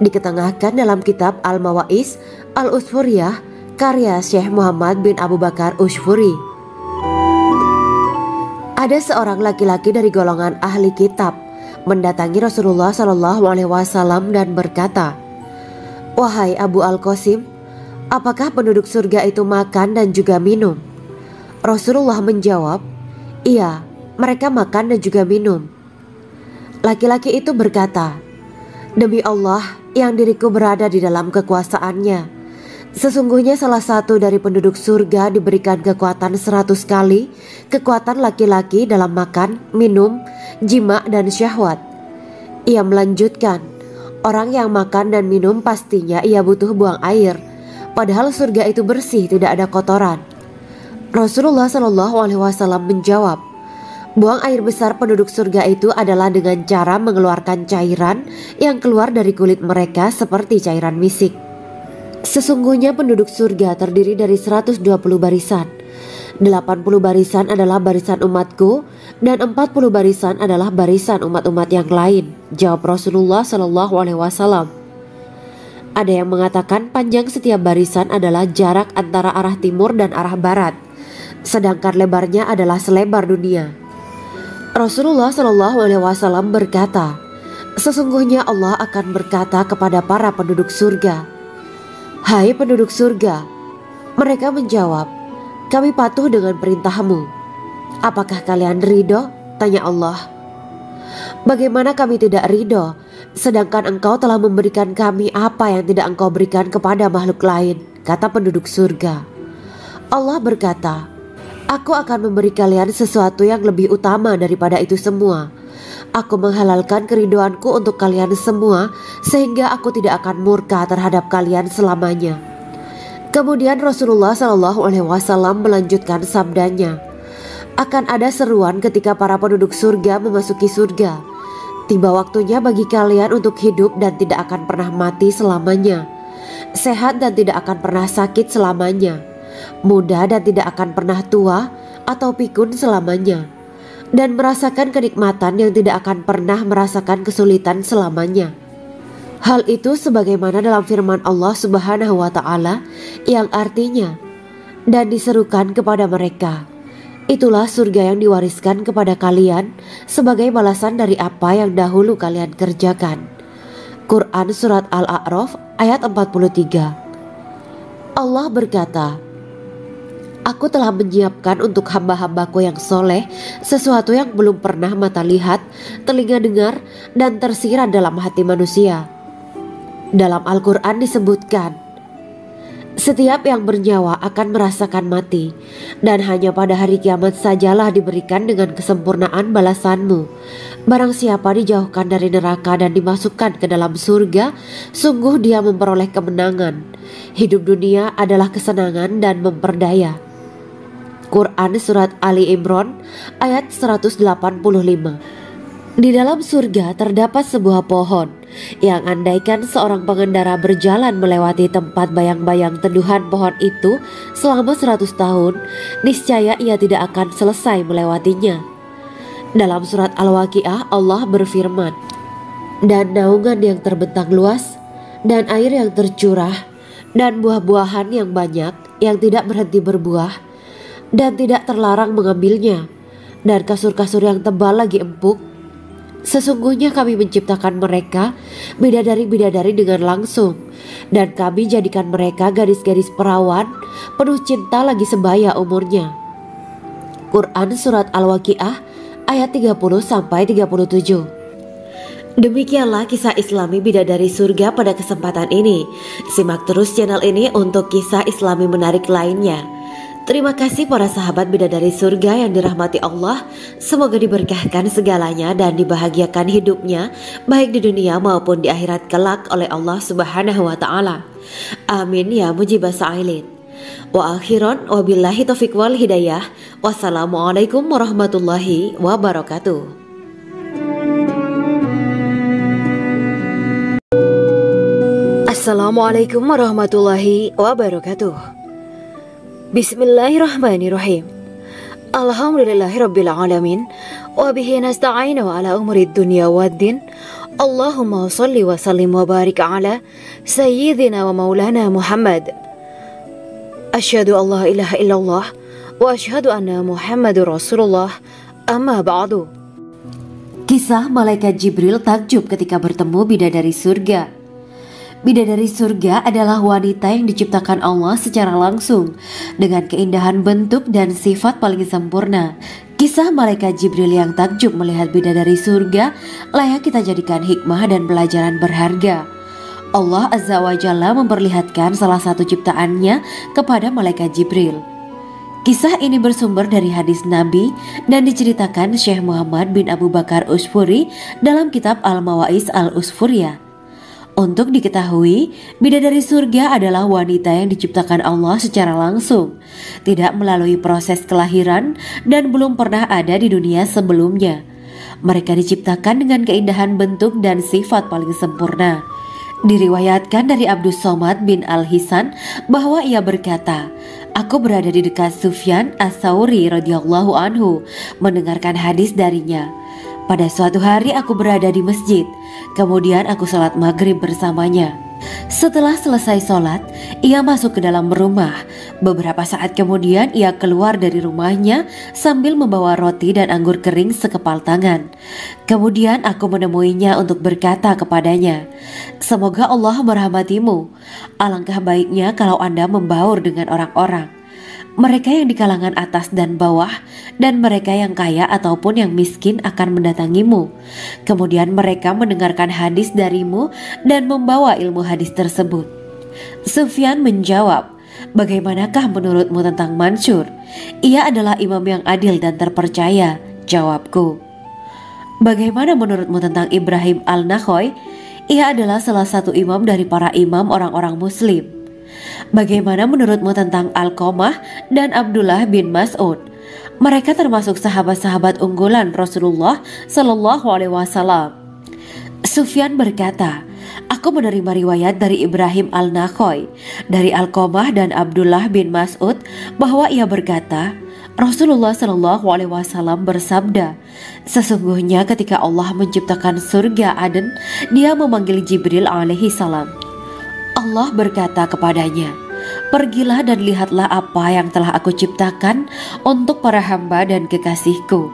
diketengahkan dalam kitab Al-Mawaiz Al-Usfuriyah karya Syekh Muhammad bin Abu Bakar Ushfuri. Ada seorang laki-laki dari golongan ahli kitab mendatangi Rasulullah SAW dan berkata, "Wahai Abu Al-Qasim, apakah penduduk surga itu makan dan juga minum?" Rasulullah menjawab, "Iya, mereka makan dan juga minum. Laki-laki itu berkata, "Demi Allah yang diriku berada di dalam kekuasaannya, sesungguhnya salah satu dari penduduk surga diberikan kekuatan 100 kali kekuatan laki-laki dalam makan, minum, jima dan syahwat." Ia melanjutkan, "Orang yang makan dan minum pastinya ia butuh buang air, padahal surga itu bersih, tidak ada kotoran." Rasulullah SAW menjawab, "Buang air besar penduduk surga itu adalah dengan cara mengeluarkan cairan yang keluar dari kulit mereka seperti cairan misik. Sesungguhnya penduduk surga terdiri dari 120 barisan. 80 barisan adalah barisan umatku dan 40 barisan adalah barisan umat-umat yang lain," jawab Rasulullah SAW. Ada yang mengatakan panjang setiap barisan adalah jarak antara arah timur dan arah barat, sedangkan lebarnya adalah selebar dunia. Rasulullah SAW berkata, "Sesungguhnya Allah akan berkata kepada para penduduk surga, 'Hai penduduk surga,' mereka menjawab, 'Kami patuh dengan perintahmu.' 'Apakah kalian ridho?' tanya Allah. 'Bagaimana kami tidak ridho, sedangkan engkau telah memberikan kami apa yang tidak engkau berikan kepada makhluk lain,' kata penduduk surga. Allah berkata, 'Aku akan memberi kalian sesuatu yang lebih utama daripada itu semua. Aku menghalalkan keridoanku untuk kalian semua, sehingga aku tidak akan murka terhadap kalian selamanya.'" Kemudian Rasulullah SAW melanjutkan sabdanya, "Akan ada seruan ketika para penduduk surga memasuki surga. Tiba waktunya bagi kalian untuk hidup dan tidak akan pernah mati selamanya, sehat dan tidak akan pernah sakit selamanya, muda dan tidak akan pernah tua atau pikun selamanya, dan merasakan kenikmatan yang tidak akan pernah merasakan kesulitan selamanya." Hal itu sebagaimana dalam firman Allah Subhanahu wa Ta'ala yang artinya, "Dan diserukan kepada mereka, itulah surga yang diwariskan kepada kalian sebagai balasan dari apa yang dahulu kalian kerjakan." Quran Surat Al-A'raf ayat 43. Allah berkata, "Aku telah menyiapkan untuk hamba-hambaku yang soleh sesuatu yang belum pernah mata lihat, telinga dengar, dan tersirat dalam hati manusia." Dalam Al-Quran disebutkan, "Setiap yang bernyawa akan merasakan mati, dan hanya pada hari kiamat sajalah diberikan dengan kesempurnaan balasanmu. Barang siapa dijauhkan dari neraka dan dimasukkan ke dalam surga, sungguh dia memperoleh kemenangan. Hidup dunia adalah kesenangan dan memperdaya." Quran Surat Ali Imran ayat 185. Di dalam surga terdapat sebuah pohon yang andaikan seorang pengendara berjalan melewati tempat bayang-bayang teduhan pohon itu selama 100 tahun, niscaya ia tidak akan selesai melewatinya. Dalam surat Al-Waqiah Allah berfirman, "Dan naungan yang terbentang luas, dan air yang tercurah, dan buah-buahan yang banyak yang tidak berhenti berbuah, dan tidak terlarang mengambilnya, dan kasur-kasur yang tebal lagi empuk. Sesungguhnya kami menciptakan mereka bidadari-bidadari dengan langsung, dan kami jadikan mereka gadis-gadis perawan penuh cinta lagi sebaya umurnya." Quran Surat Al-Waqiah ayat 30-37. Demikianlah kisah Islami bidadari surga pada kesempatan ini. Simak terus channel ini untuk kisah Islami menarik lainnya. Terima kasih para sahabat bidadari surga yang dirahmati Allah. Semoga diberkahkan segalanya dan dibahagiakan hidupnya, baik di dunia maupun di akhirat kelak oleh Allah Subhanahu wa Ta'ala. Amin ya mujibah sa'ilin. Wa akhiran wabillahi taufiq wal hidayah. Wassalamualaikum warahmatullahi wabarakatuh. Assalamualaikum warahmatullahi wabarakatuh. Bismillahirrahmanirrahim. Alhamdulillahirabbil alamin wa bihi nasta'inu ala umurid dunya waddin. Allahumma shalli wa sallim wa barik ala sayyidina wa maulana Muhammad. Asyhadu an la ilaha illallah wa asyhadu anna Muhammadur Rasulullah. Amma ba'du. Kisah malaikat Jibril takjub ketika bertemu bidadari surga. Bidadari surga adalah wanita yang diciptakan Allah secara langsung dengan keindahan bentuk dan sifat paling sempurna. Kisah malaikat Jibril yang takjub melihat bidadari surga layak kita jadikan hikmah dan pelajaran berharga. Allah Azza wa Jalla memperlihatkan salah satu ciptaannya kepada malaikat Jibril. Kisah ini bersumber dari hadis Nabi dan diceritakan Syekh Muhammad bin Abu Bakar Usfuri dalam kitab Al-Mawaiz Al-Usfuriyah. Untuk diketahui, bidadari surga adalah wanita yang diciptakan Allah secara langsung, tidak melalui proses kelahiran dan belum pernah ada di dunia sebelumnya. Mereka diciptakan dengan keindahan bentuk dan sifat paling sempurna. Diriwayatkan dari Abdus Somad bin Al-Hisan bahwa ia berkata, "Aku berada di dekat Sufyan As-Sauri radhiyallahu anhu mendengarkan hadis darinya. Pada suatu hari aku berada di masjid, kemudian aku sholat maghrib bersamanya. Setelah selesai sholat, ia masuk ke dalam rumah. Beberapa saat kemudian ia keluar dari rumahnya sambil membawa roti dan anggur kering sekepal tangan. Kemudian aku menemuinya untuk berkata kepadanya, 'Semoga Allah merahmatimu. Alangkah baiknya kalau Anda membaur dengan orang-orang. Mereka yang di kalangan atas dan bawah, dan mereka yang kaya ataupun yang miskin akan mendatangimu. Kemudian mereka mendengarkan hadis darimu dan membawa ilmu hadis tersebut.' Sufyan menjawab, 'Bagaimanakah menurutmu tentang Mansur? Ia adalah imam yang adil dan terpercaya.' Jawabku. 'Bagaimana menurutmu tentang Ibrahim Al-Nakhoy? Ia adalah salah satu imam dari para imam orang-orang muslim.' 'Bagaimana menurutmu tentang Alqamah dan Abdullah bin Mas'ud? Mereka termasuk sahabat-sahabat unggulan Rasulullah Sallallahu Alaihi Wasallam.' Sufyan berkata, 'Aku menerima riwayat dari Ibrahim Al-Nakhoy, dari Alqamah dan Abdullah bin Mas'ud bahwa ia berkata, Rasulullah Sallallahu Alaihi Wasallam bersabda, sesungguhnya ketika Allah menciptakan surga Aden, Dia memanggil Jibril alaihi salam. Allah berkata kepadanya, pergilah dan lihatlah apa yang telah aku ciptakan untuk para hamba dan kekasihku.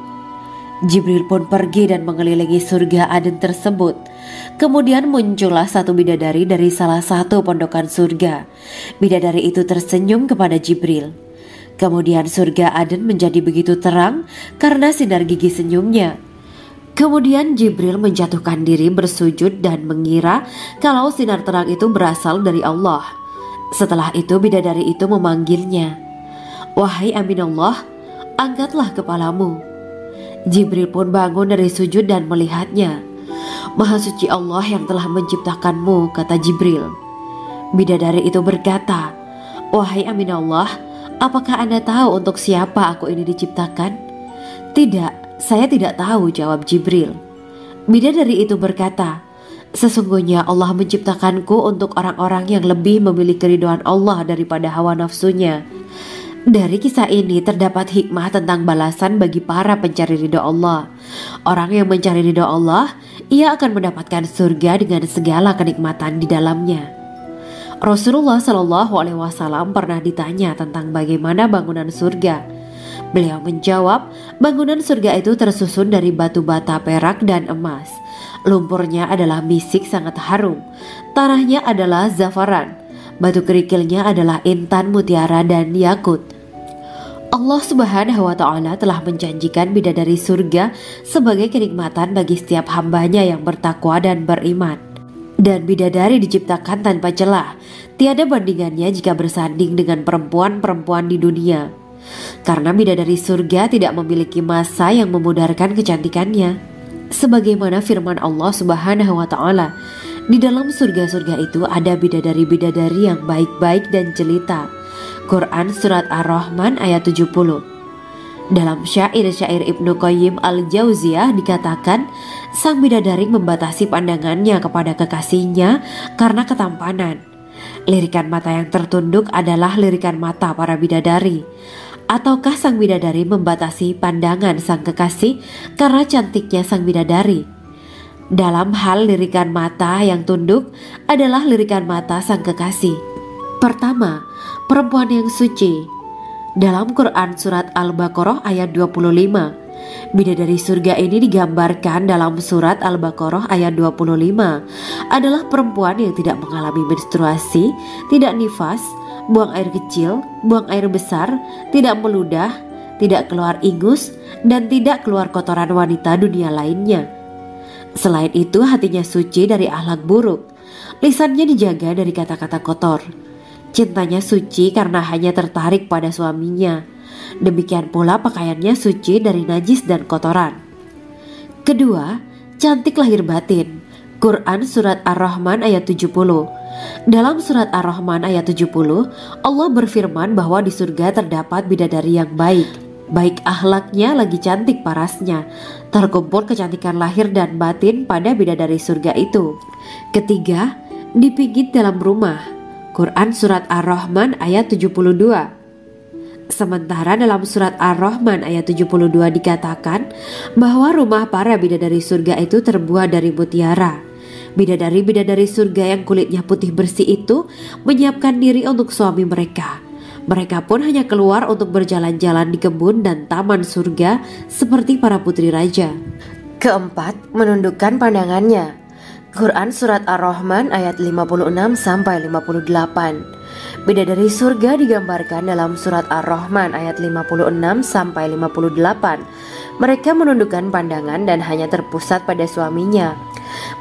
Jibril pun pergi dan mengelilingi surga Aden tersebut. Kemudian muncullah satu bidadari dari salah satu pondokan surga. Bidadari itu tersenyum kepada Jibril. Kemudian surga Aden menjadi begitu terang karena sinar gigi senyumnya. Kemudian Jibril menjatuhkan diri bersujud dan mengira kalau sinar terang itu berasal dari Allah. Setelah itu bidadari itu memanggilnya, wahai Aminullah, angkatlah kepalamu. Jibril pun bangun dari sujud dan melihatnya. Maha suci Allah yang telah menciptakanmu, kata Jibril. Bidadari itu berkata, wahai Aminullah, apakah Anda tahu untuk siapa aku ini diciptakan? Tidak, saya tidak tahu, jawab Jibril. Bidadari itu berkata, sesungguhnya Allah menciptakanku untuk orang-orang yang lebih memilih keridhaan Allah daripada hawa nafsunya. Dari kisah ini terdapat hikmah tentang balasan bagi para pencari ridho Allah. Orang yang mencari ridho Allah, ia akan mendapatkan surga dengan segala kenikmatan di dalamnya. Rasulullah Shallallahu Alaihi Wasallam pernah ditanya tentang bagaimana bangunan surga. Beliau menjawab, bangunan surga itu tersusun dari batu bata, perak, dan emas. Lumpurnya adalah misik sangat harum. Tanahnya adalah zafaran. Batu kerikilnya adalah intan, mutiara, dan yakut. Allah Subhanahu wa Ta'ala telah menjanjikan bidadari surga sebagai kenikmatan bagi setiap hambanya yang bertakwa dan beriman. Dan bidadari diciptakan tanpa celah. Tiada bandingannya jika bersanding dengan perempuan-perempuan di dunia. Karena bidadari surga tidak memiliki masa yang memudarkan kecantikannya. Sebagaimana firman Allah Subhanahu wa Ta'ala, di dalam surga-surga itu ada bidadari-bidadari yang baik-baik dan jelita. Quran Surat Ar-Rahman ayat 70. Dalam syair-syair Ibnu Qayyim Al-Jauziyah dikatakan, sang bidadari membatasi pandangannya kepada kekasihnya karena ketampanan. Lirikan mata yang tertunduk adalah lirikan mata para bidadari. Ataukah sang bidadari membatasi pandangan sang kekasih karena cantiknya sang bidadari? Dalam hal lirikan mata yang tunduk adalah lirikan mata sang kekasih. Pertama, perempuan yang suci. Dalam Quran Surat Al-Baqarah ayat 25, bidadari surga ini digambarkan dalam Surat Al-Baqarah ayat 25 adalah perempuan yang tidak mengalami menstruasi, tidak nifas, buang air kecil, buang air besar, tidak meludah, tidak keluar ingus, dan tidak keluar kotoran wanita dunia lainnya. Selain itu, hatinya suci dari akhlak buruk, lisannya dijaga dari kata-kata kotor. Cintanya suci karena hanya tertarik pada suaminya. Demikian pula pakaiannya suci dari najis dan kotoran. Kedua, cantik lahir batin. Quran Surat Ar-Rahman ayat 70. Dalam Surat Ar-Rahman ayat 70, Allah berfirman bahwa di surga terdapat bidadari yang baik. Baik akhlaknya lagi cantik parasnya. Terkumpul kecantikan lahir dan batin pada bidadari surga itu. Ketiga, dipijit dalam rumah. Quran Surat Ar-Rahman ayat 72. Sementara dalam Surat Ar-Rahman ayat 72 dikatakan bahwa rumah para bidadari surga itu terbuat dari mutiara. Bidadari-bidadari surga yang kulitnya putih bersih itu menyiapkan diri untuk suami mereka. Mereka pun hanya keluar untuk berjalan-jalan di kebun dan taman surga seperti para putri raja. Keempat, menundukkan pandangannya. Quran Surat Ar-Rahman ayat 56-58. Bidadari surga digambarkan dalam Surat Ar-Rahman ayat 56-58. Mereka menundukkan pandangan dan hanya terpusat pada suaminya.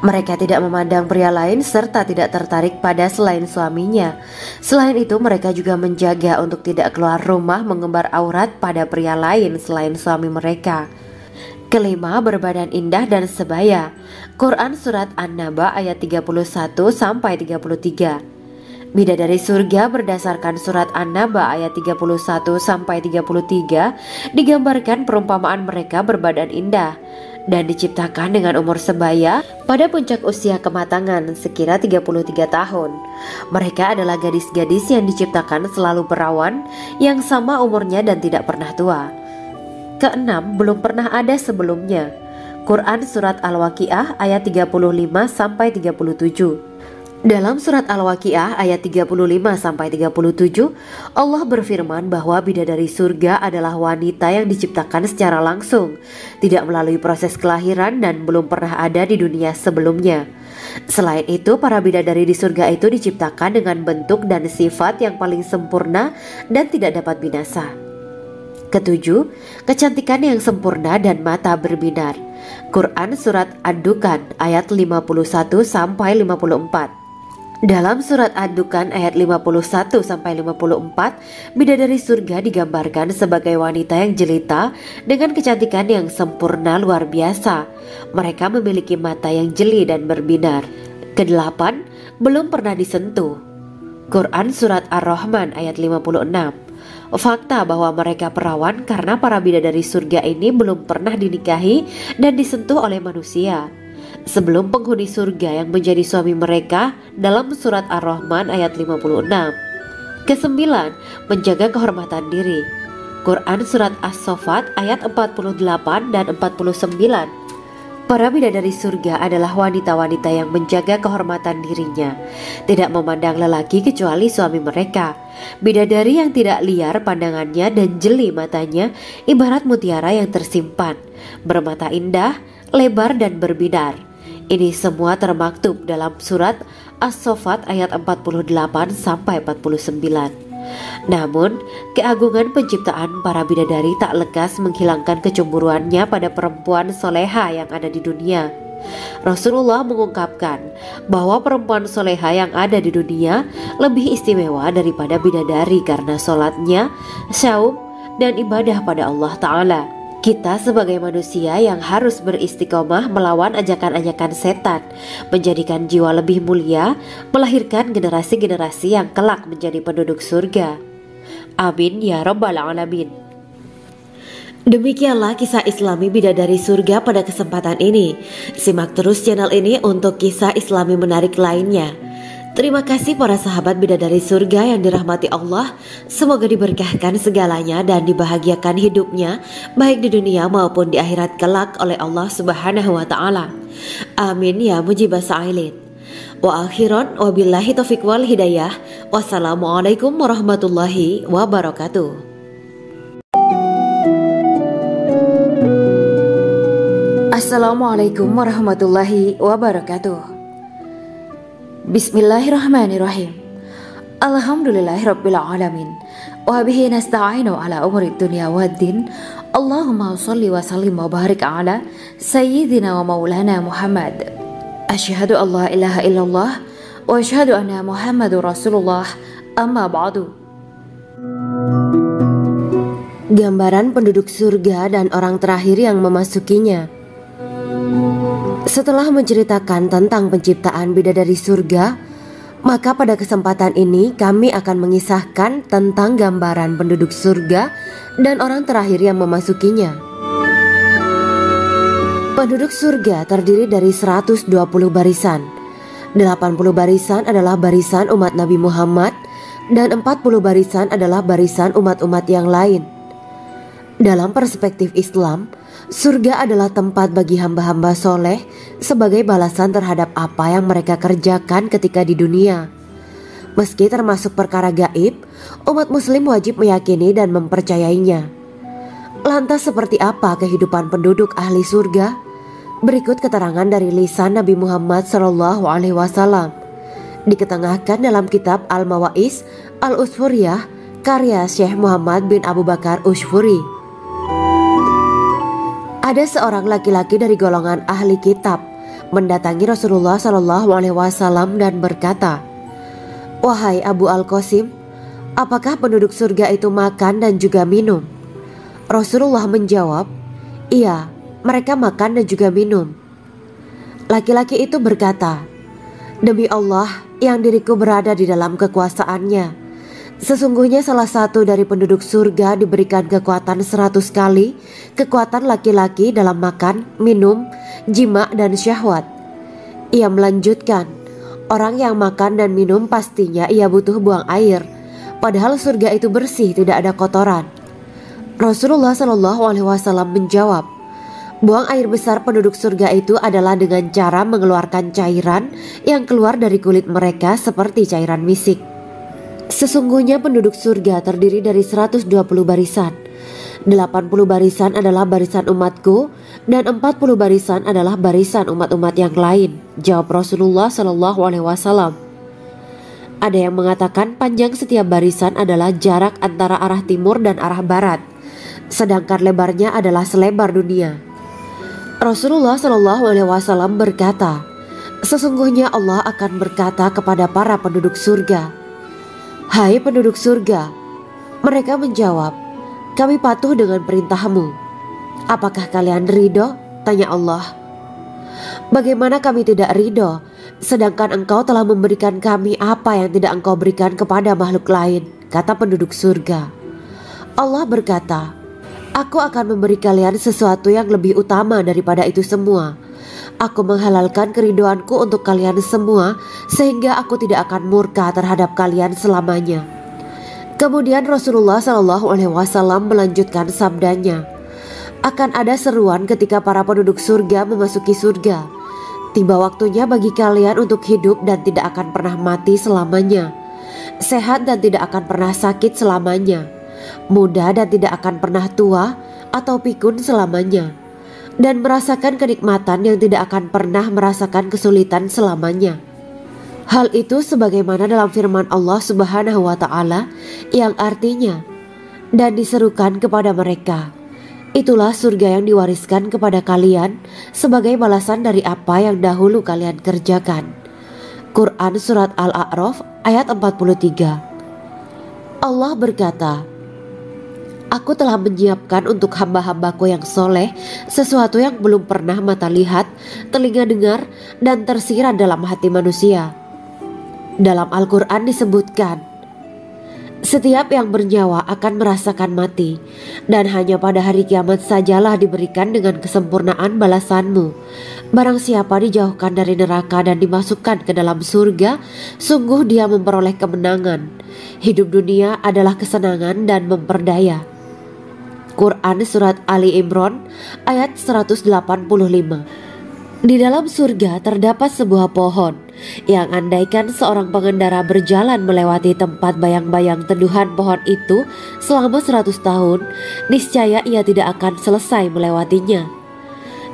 Mereka tidak memandang pria lain serta tidak tertarik pada selain suaminya. Selain itu, mereka juga menjaga untuk tidak keluar rumah mengembar aurat pada pria lain selain suami mereka. Kelima, berbadan indah dan sebaya. Quran Surat An-Naba ayat 31-33. Bidadari surga berdasarkan Surat An-Naba ayat 31-33 digambarkan perumpamaan mereka berbadan indah dan diciptakan dengan umur sebaya pada puncak usia kematangan sekira 33 tahun. Mereka adalah gadis-gadis yang diciptakan selalu perawan, yang sama umurnya dan tidak pernah tua. Keenam, belum pernah ada sebelumnya. Quran Surat Al-Waqiah ayat 35-37. Dalam Surat Al-Waqiah ayat 35-37, Allah berfirman bahwa bidadari surga adalah wanita yang diciptakan secara langsung, tidak melalui proses kelahiran dan belum pernah ada di dunia sebelumnya. Selain itu, para bidadari di surga itu diciptakan dengan bentuk dan sifat yang paling sempurna dan tidak dapat binasa. Ketujuh, kecantikan yang sempurna dan mata berbinar. Quran Surat Ad-Dukan ayat 51-54. Dalam Surat Ad-Dukan ayat 51-54, bidadari surga digambarkan sebagai wanita yang jelita dengan kecantikan yang sempurna luar biasa. Mereka memiliki mata yang jeli dan berbinar. Kedelapan, belum pernah disentuh. Quran Surat Ar-Rahman ayat 56. Fakta bahwa mereka perawan karena para bidadari surga ini belum pernah dinikahi dan disentuh oleh manusia sebelum penghuni surga yang menjadi suami mereka dalam Surat Ar-Rahman ayat 56. Kesembilan, menjaga kehormatan diri. Quran Surat As-Saffat ayat 48 dan 49. Para bidadari surga adalah wanita-wanita yang menjaga kehormatan dirinya, tidak memandang lelaki kecuali suami mereka. Bidadari yang tidak liar pandangannya dan jeli matanya ibarat mutiara yang tersimpan, bermata indah, lebar dan berbinar. Ini semua termaktub dalam Surat As-Saffat ayat 48-49. Namun, keagungan penciptaan para bidadari tak lekas menghilangkan kecemburuannya pada perempuan soleha yang ada di dunia. Rasulullah mengungkapkan bahwa perempuan soleha yang ada di dunia lebih istimewa daripada bidadari karena sholatnya, syaum, dan ibadah pada Allah Ta'ala. Kita sebagai manusia yang harus beristiqomah melawan ajakan-ajakan setan, menjadikan jiwa lebih mulia, melahirkan generasi-generasi yang kelak menjadi penduduk surga. Amin ya Rabbal Alamin. Demikianlah kisah Islami bidadari surga pada kesempatan ini. Simak terus channel ini untuk kisah Islami menarik lainnya. Terima kasih para sahabat bidadari surga yang dirahmati Allah. Semoga diberkahkan segalanya dan dibahagiakan hidupnya baik di dunia maupun di akhirat kelak oleh Allah Subhanahu wa Ta'ala. Amin ya mujibah sa'ilin. Wa akhiran wabillahi taufiq wal hidayah. Wassalamualaikum warahmatullahi wabarakatuh. Assalamualaikum warahmatullahi wabarakatuh. Bismillahirrahmanirrahim. Alhamdulillahirabbil alamin. Wa bihi nasta'inu ala umuri dunya waddin. Allahumma shalli wa sallim wa barik ala sayyidina wa maulana Muhammad. Asyhadu an la ilaha illallah wa asyhadu anna Muhammadur Rasulullah. Amma ba'du. Gambaran penduduk surga dan orang terakhir yang memasukinya. Setelah menceritakan tentang penciptaan bidadari surga, maka pada kesempatan ini kami akan mengisahkan tentang gambaran penduduk surga dan orang terakhir yang memasukinya. Penduduk surga terdiri dari 120 barisan. 80 barisan adalah barisan umat Nabi Muhammad dan 40 barisan adalah barisan umat-umat yang lain. Dalam perspektif Islam, surga adalah tempat bagi hamba-hamba soleh sebagai balasan terhadap apa yang mereka kerjakan ketika di dunia. Meski termasuk perkara gaib, umat muslim wajib meyakini dan mempercayainya. Lantas seperti apa kehidupan penduduk ahli surga? Berikut keterangan dari lisan Nabi Muhammad SAW, diketengahkan dalam kitab Al-Mawaiz Al-Usfuriyah karya Syekh Muhammad bin Abu Bakar Ushfuri. Ada seorang laki-laki dari golongan ahli kitab mendatangi Rasulullah SAW dan berkata, "Wahai Abu Al-Qasim, apakah penduduk surga itu makan dan juga minum?" Rasulullah menjawab, "Iya, mereka makan dan juga minum." Laki-laki itu berkata, "Demi Allah yang diriku berada di dalam kekuasaannya, sesungguhnya salah satu dari penduduk surga diberikan kekuatan 100 kali kekuatan laki-laki dalam makan, minum, jima, dan syahwat." Ia melanjutkan, "Orang yang makan dan minum pastinya ia butuh buang air, padahal surga itu bersih, tidak ada kotoran." Rasulullah SAW menjawab, "Buang air besar penduduk surga itu adalah dengan cara mengeluarkan cairan yang keluar dari kulit mereka seperti cairan misik." Sesungguhnya penduduk surga terdiri dari 120 barisan. 80 barisan adalah barisan umatku dan 40 barisan adalah barisan umat-umat yang lain, jawab Rasulullah SAW. Ada yang mengatakan panjang setiap barisan adalah jarak antara arah timur dan arah barat, sedangkan lebarnya adalah selebar dunia. Rasulullah SAW berkata, "Sesungguhnya Allah akan berkata kepada para penduduk surga, 'Hai penduduk surga,' mereka menjawab, 'Kami patuh dengan perintahmu.' 'Apakah kalian ridho?' tanya Allah. 'Bagaimana kami tidak ridho, sedangkan engkau telah memberikan kami apa yang tidak engkau berikan kepada makhluk lain,' kata penduduk surga. Allah berkata, 'Aku akan memberi kalian sesuatu yang lebih utama daripada itu semua. Aku menghalalkan keridoanku untuk kalian semua sehingga aku tidak akan murka terhadap kalian selamanya.'" Kemudian Rasulullah SAW melanjutkan sabdanya, "Akan ada seruan ketika para penduduk surga memasuki surga. Tiba waktunya bagi kalian untuk hidup dan tidak akan pernah mati selamanya, sehat dan tidak akan pernah sakit selamanya, muda dan tidak akan pernah tua atau pikun selamanya, dan merasakan kenikmatan yang tidak akan pernah merasakan kesulitan selamanya." Hal itu sebagaimana dalam firman Allah Subhanahu wa Ta'ala yang artinya, "Dan diserukan kepada mereka, itulah surga yang diwariskan kepada kalian sebagai balasan dari apa yang dahulu kalian kerjakan." Quran Surat Al-A'raf ayat 43. Allah berkata, "Aku telah menyiapkan untuk hamba-hambaku yang soleh sesuatu yang belum pernah mata lihat, telinga dengar, dan tersirat dalam hati manusia." Dalam Al-Quran disebutkan, "Setiap yang bernyawa akan merasakan mati, dan hanya pada hari kiamat sajalah diberikan dengan kesempurnaan balasanmu. Barang siapa dijauhkan dari neraka dan dimasukkan ke dalam surga, sungguh dia memperoleh kemenangan. Hidup dunia adalah kesenangan dan memperdaya." Quran Surat Ali Imran ayat 185. Di dalam surga terdapat sebuah pohon yang andaikan seorang pengendara berjalan melewati tempat bayang-bayang teduhan pohon itu selama 100 tahun, niscaya ia tidak akan selesai melewatinya.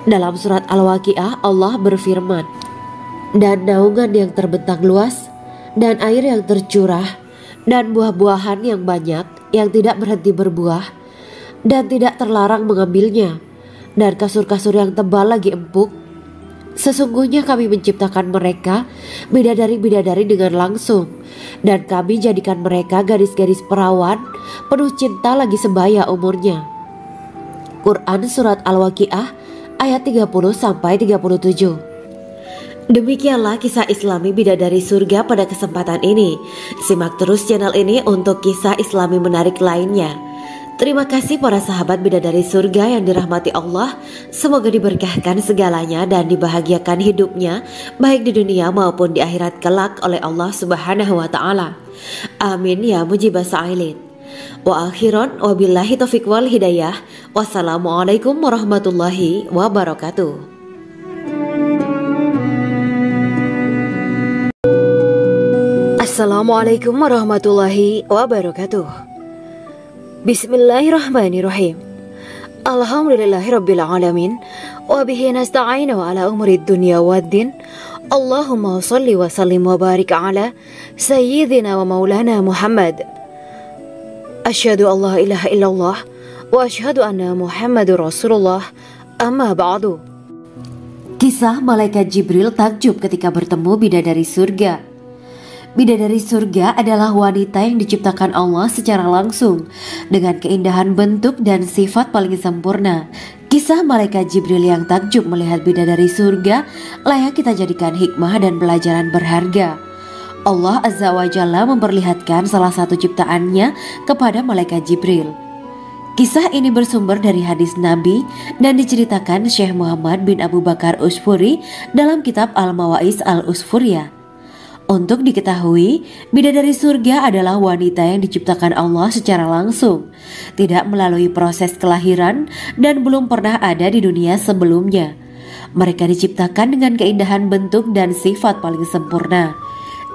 Dalam surat Al-Waqiah Allah berfirman, "Dan naungan yang terbentang luas dan air yang tercurah dan buah-buahan yang banyak yang tidak berhenti berbuah dan tidak terlarang mengambilnya, dan kasur-kasur yang tebal lagi empuk. Sesungguhnya kami menciptakan mereka bidadari-bidadari dengan langsung, dan kami jadikan mereka gadis-gadis perawan penuh cinta lagi sebaya umurnya. Quran Surat Al-Waqiah ayat 30-37. Demikianlah kisah Islami bidadari surga pada kesempatan ini. Simak terus channel ini untuk kisah Islami menarik lainnya. Terima kasih para sahabat bidadari surga yang dirahmati Allah. Semoga diberkahkan segalanya dan dibahagiakan hidupnya baik di dunia maupun di akhirat kelak oleh Allah Subhanahu wa taala. Amin ya mujibah sa'ilin. Wa akhiran wabillahi taufiq wal hidayah. Wassalamualaikum warahmatullahi wabarakatuh. Assalamualaikum warahmatullahi wabarakatuh. Bismillahirrahmanirrahim. Alhamdulillahirabbil alamin wa bihi nasta'inu ala umurid dunya waddin. Allahumma shalli wa sallim wa barik ala sayyidina wa maulana Muhammad. Asyhadu an la ilaha illallah wa asyhadu anna Muhammadur Rasulullah. Amma ba'du. Kisah malaikat Jibril takjub ketika bertemu bidadari surga. Bidadari surga adalah wanita yang diciptakan Allah secara langsung dengan keindahan bentuk dan sifat paling sempurna. Kisah malaikat Jibril yang takjub melihat bidadari surga layak kita jadikan hikmah dan pelajaran berharga. Allah Azza wa Jalla memperlihatkan salah satu ciptaannya kepada malaikat Jibril. Kisah ini bersumber dari hadis Nabi dan diceritakan Syekh Muhammad bin Abu Bakar Usfuri dalam kitab Al-Mawaiz Al-Usfuriyah. Untuk diketahui, bidadari surga adalah wanita yang diciptakan Allah secara langsung, tidak melalui proses kelahiran dan belum pernah ada di dunia sebelumnya. Mereka diciptakan dengan keindahan bentuk dan sifat paling sempurna.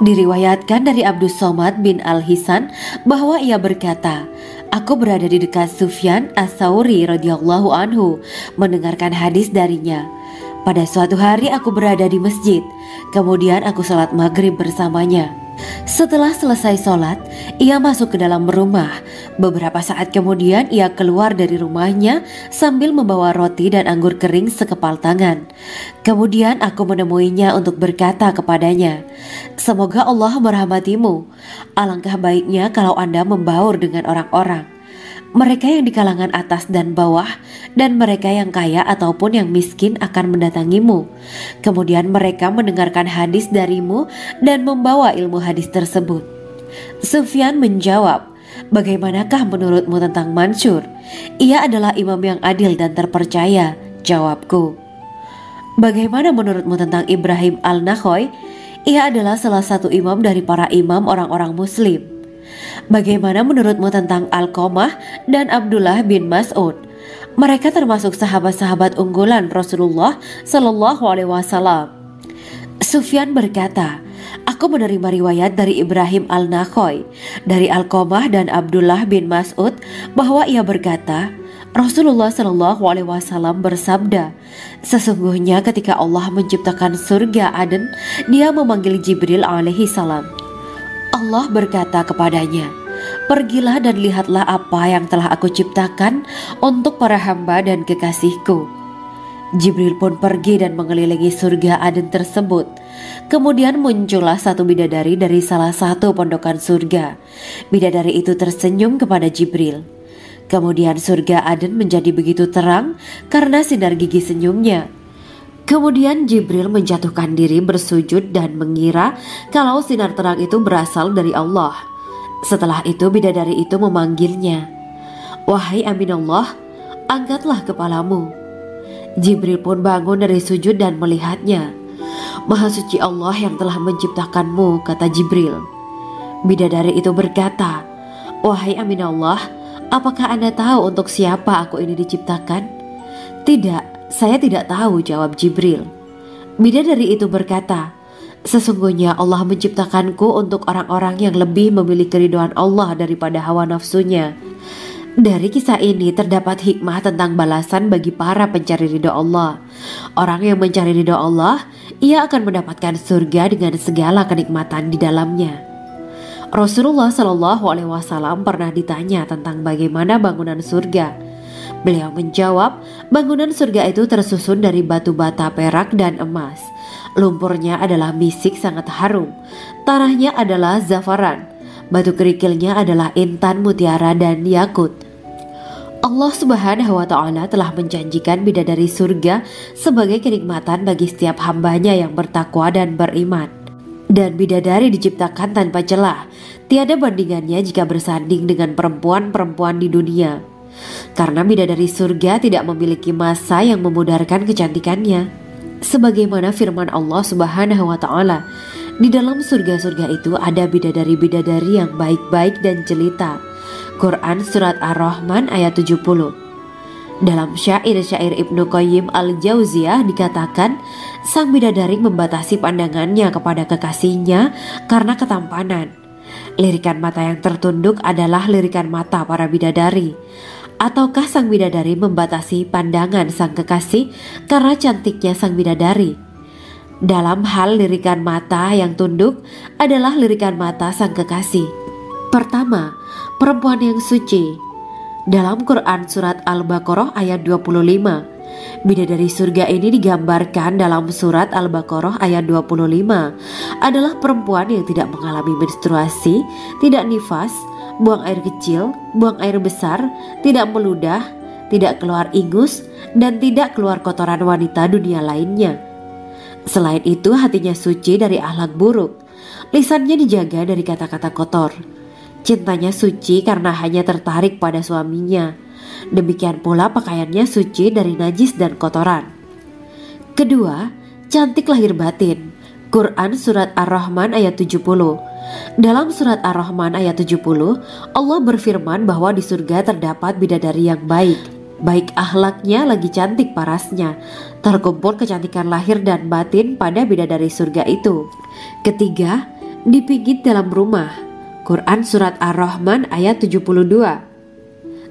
Diriwayatkan dari Abdus Somad bin Al-Hisan bahwa ia berkata, "Aku berada di dekat Sufyan As-Tsauri radhiyallahu anhu mendengarkan hadis darinya. Pada suatu hari aku berada di masjid, kemudian aku sholat maghrib bersamanya. Setelah selesai sholat, ia masuk ke dalam rumah. Beberapa saat kemudian ia keluar dari rumahnya sambil membawa roti dan anggur kering sekepal tangan. Kemudian aku menemuinya untuk berkata kepadanya, 'Semoga Allah merahmatimu. Alangkah baiknya kalau Anda membaur dengan orang-orang. Mereka yang di kalangan atas dan bawah, dan mereka yang kaya ataupun yang miskin akan mendatangimu. Kemudian mereka mendengarkan hadis darimu dan membawa ilmu hadis tersebut.' Sufyan menjawab, 'Bagaimanakah menurutmu tentang Mansur? Ia adalah imam yang adil dan terpercaya.' Jawabku. 'Bagaimana menurutmu tentang Ibrahim Al-Nakhoy? Ia adalah salah satu imam dari para imam orang-orang muslim.' 'Bagaimana menurutmu tentang Alqamah dan Abdullah bin Mas'ud? Mereka termasuk sahabat-sahabat unggulan Rasulullah Sallallahu Alaihi Wasallam.' Sufyan berkata, 'Aku menerima riwayat dari Ibrahim Al-Nakhoy, dari Alqamah dan Abdullah bin Mas'ud bahwa ia berkata, Rasulullah Sallallahu Alaihi Wasallam bersabda, sesungguhnya ketika Allah menciptakan surga Aden, Dia memanggil Jibril alaihi salam. Allah berkata kepadanya, pergilah dan lihatlah apa yang telah aku ciptakan untuk para hamba dan kekasihku. Jibril pun pergi dan mengelilingi surga Aden tersebut. Kemudian muncullah satu bidadari dari salah satu pondokan surga. Bidadari itu tersenyum kepada Jibril. Kemudian surga Aden menjadi begitu terang karena sinar gigi senyumnya. Kemudian Jibril menjatuhkan diri bersujud dan mengira kalau sinar terang itu berasal dari Allah. Setelah itu bidadari itu memanggilnya, wahai Aminullah, angkatlah kepalamu. Jibril pun bangun dari sujud dan melihatnya. Maha suci Allah yang telah menciptakanmu, kata Jibril. Bidadari itu berkata, wahai Aminullah, apakah Anda tahu untuk siapa aku ini diciptakan? Tidak. Saya tidak tahu, jawab Jibril. Bidadari itu berkata, sesungguhnya Allah menciptakanku untuk orang-orang yang lebih memilih keridhaan Allah daripada hawa nafsunya. Dari kisah ini terdapat hikmah tentang balasan bagi para pencari ridho Allah. Orang yang mencari ridho Allah, ia akan mendapatkan surga dengan segala kenikmatan di dalamnya. Rasulullah Shallallahu Alaihi Wasallam pernah ditanya tentang bagaimana bangunan surga. Beliau menjawab, bangunan surga itu tersusun dari batu bata, perak, dan emas. Lumpurnya adalah misik sangat harum, tanahnya adalah zafaran, batu kerikilnya adalah intan, mutiara, dan yakut. Allah Subhanahu wa Ta'ala telah menjanjikan bidadari surga sebagai kenikmatan bagi setiap hambanya yang bertakwa dan beriman. Dan bidadari diciptakan tanpa celah, tiada bandingannya jika bersanding dengan perempuan-perempuan di dunia. Karena bidadari surga tidak memiliki masa yang memudarkan kecantikannya. Sebagaimana firman Allah Subhanahu wa Ta'ala, di dalam surga-surga itu ada bidadari-bidadari yang baik-baik dan jelita. Quran Surat Ar-Rahman ayat 70. Dalam syair-syair Ibnu Qayyim Al-Jauziyah dikatakan, sang bidadari membatasi pandangannya kepada kekasihnya karena ketampanan. Lirikan mata yang tertunduk adalah lirikan mata para bidadari. Ataukah sang bidadari membatasi pandangan sang kekasih karena cantiknya sang bidadari? Dalam hal lirikan mata yang tunduk adalah lirikan mata sang kekasih. Pertama, perempuan yang suci. Dalam Quran Surat Al-Baqarah ayat 25, bidadari surga ini digambarkan dalam Surat Al-Baqarah ayat 25 adalah perempuan yang tidak mengalami menstruasi, tidak nifas, buang air kecil, buang air besar, tidak meludah, tidak keluar ingus, dan tidak keluar kotoran wanita dunia lainnya. Selain itu, hatinya suci dari akhlak buruk, lisannya dijaga dari kata-kata kotor. Cintanya suci karena hanya tertarik pada suaminya. Demikian pula pakaiannya suci dari najis dan kotoran. Kedua, cantik lahir batin. Quran Surat Ar-Rahman ayat 70. Dalam Surat Ar-Rahman ayat 70, Allah berfirman bahwa di surga terdapat bidadari yang baik. Baik akhlaknya lagi cantik parasnya. Terkumpul kecantikan lahir dan batin pada bidadari surga itu. Ketiga, dipijit dalam rumah. Quran Surat Ar-Rahman ayat 72.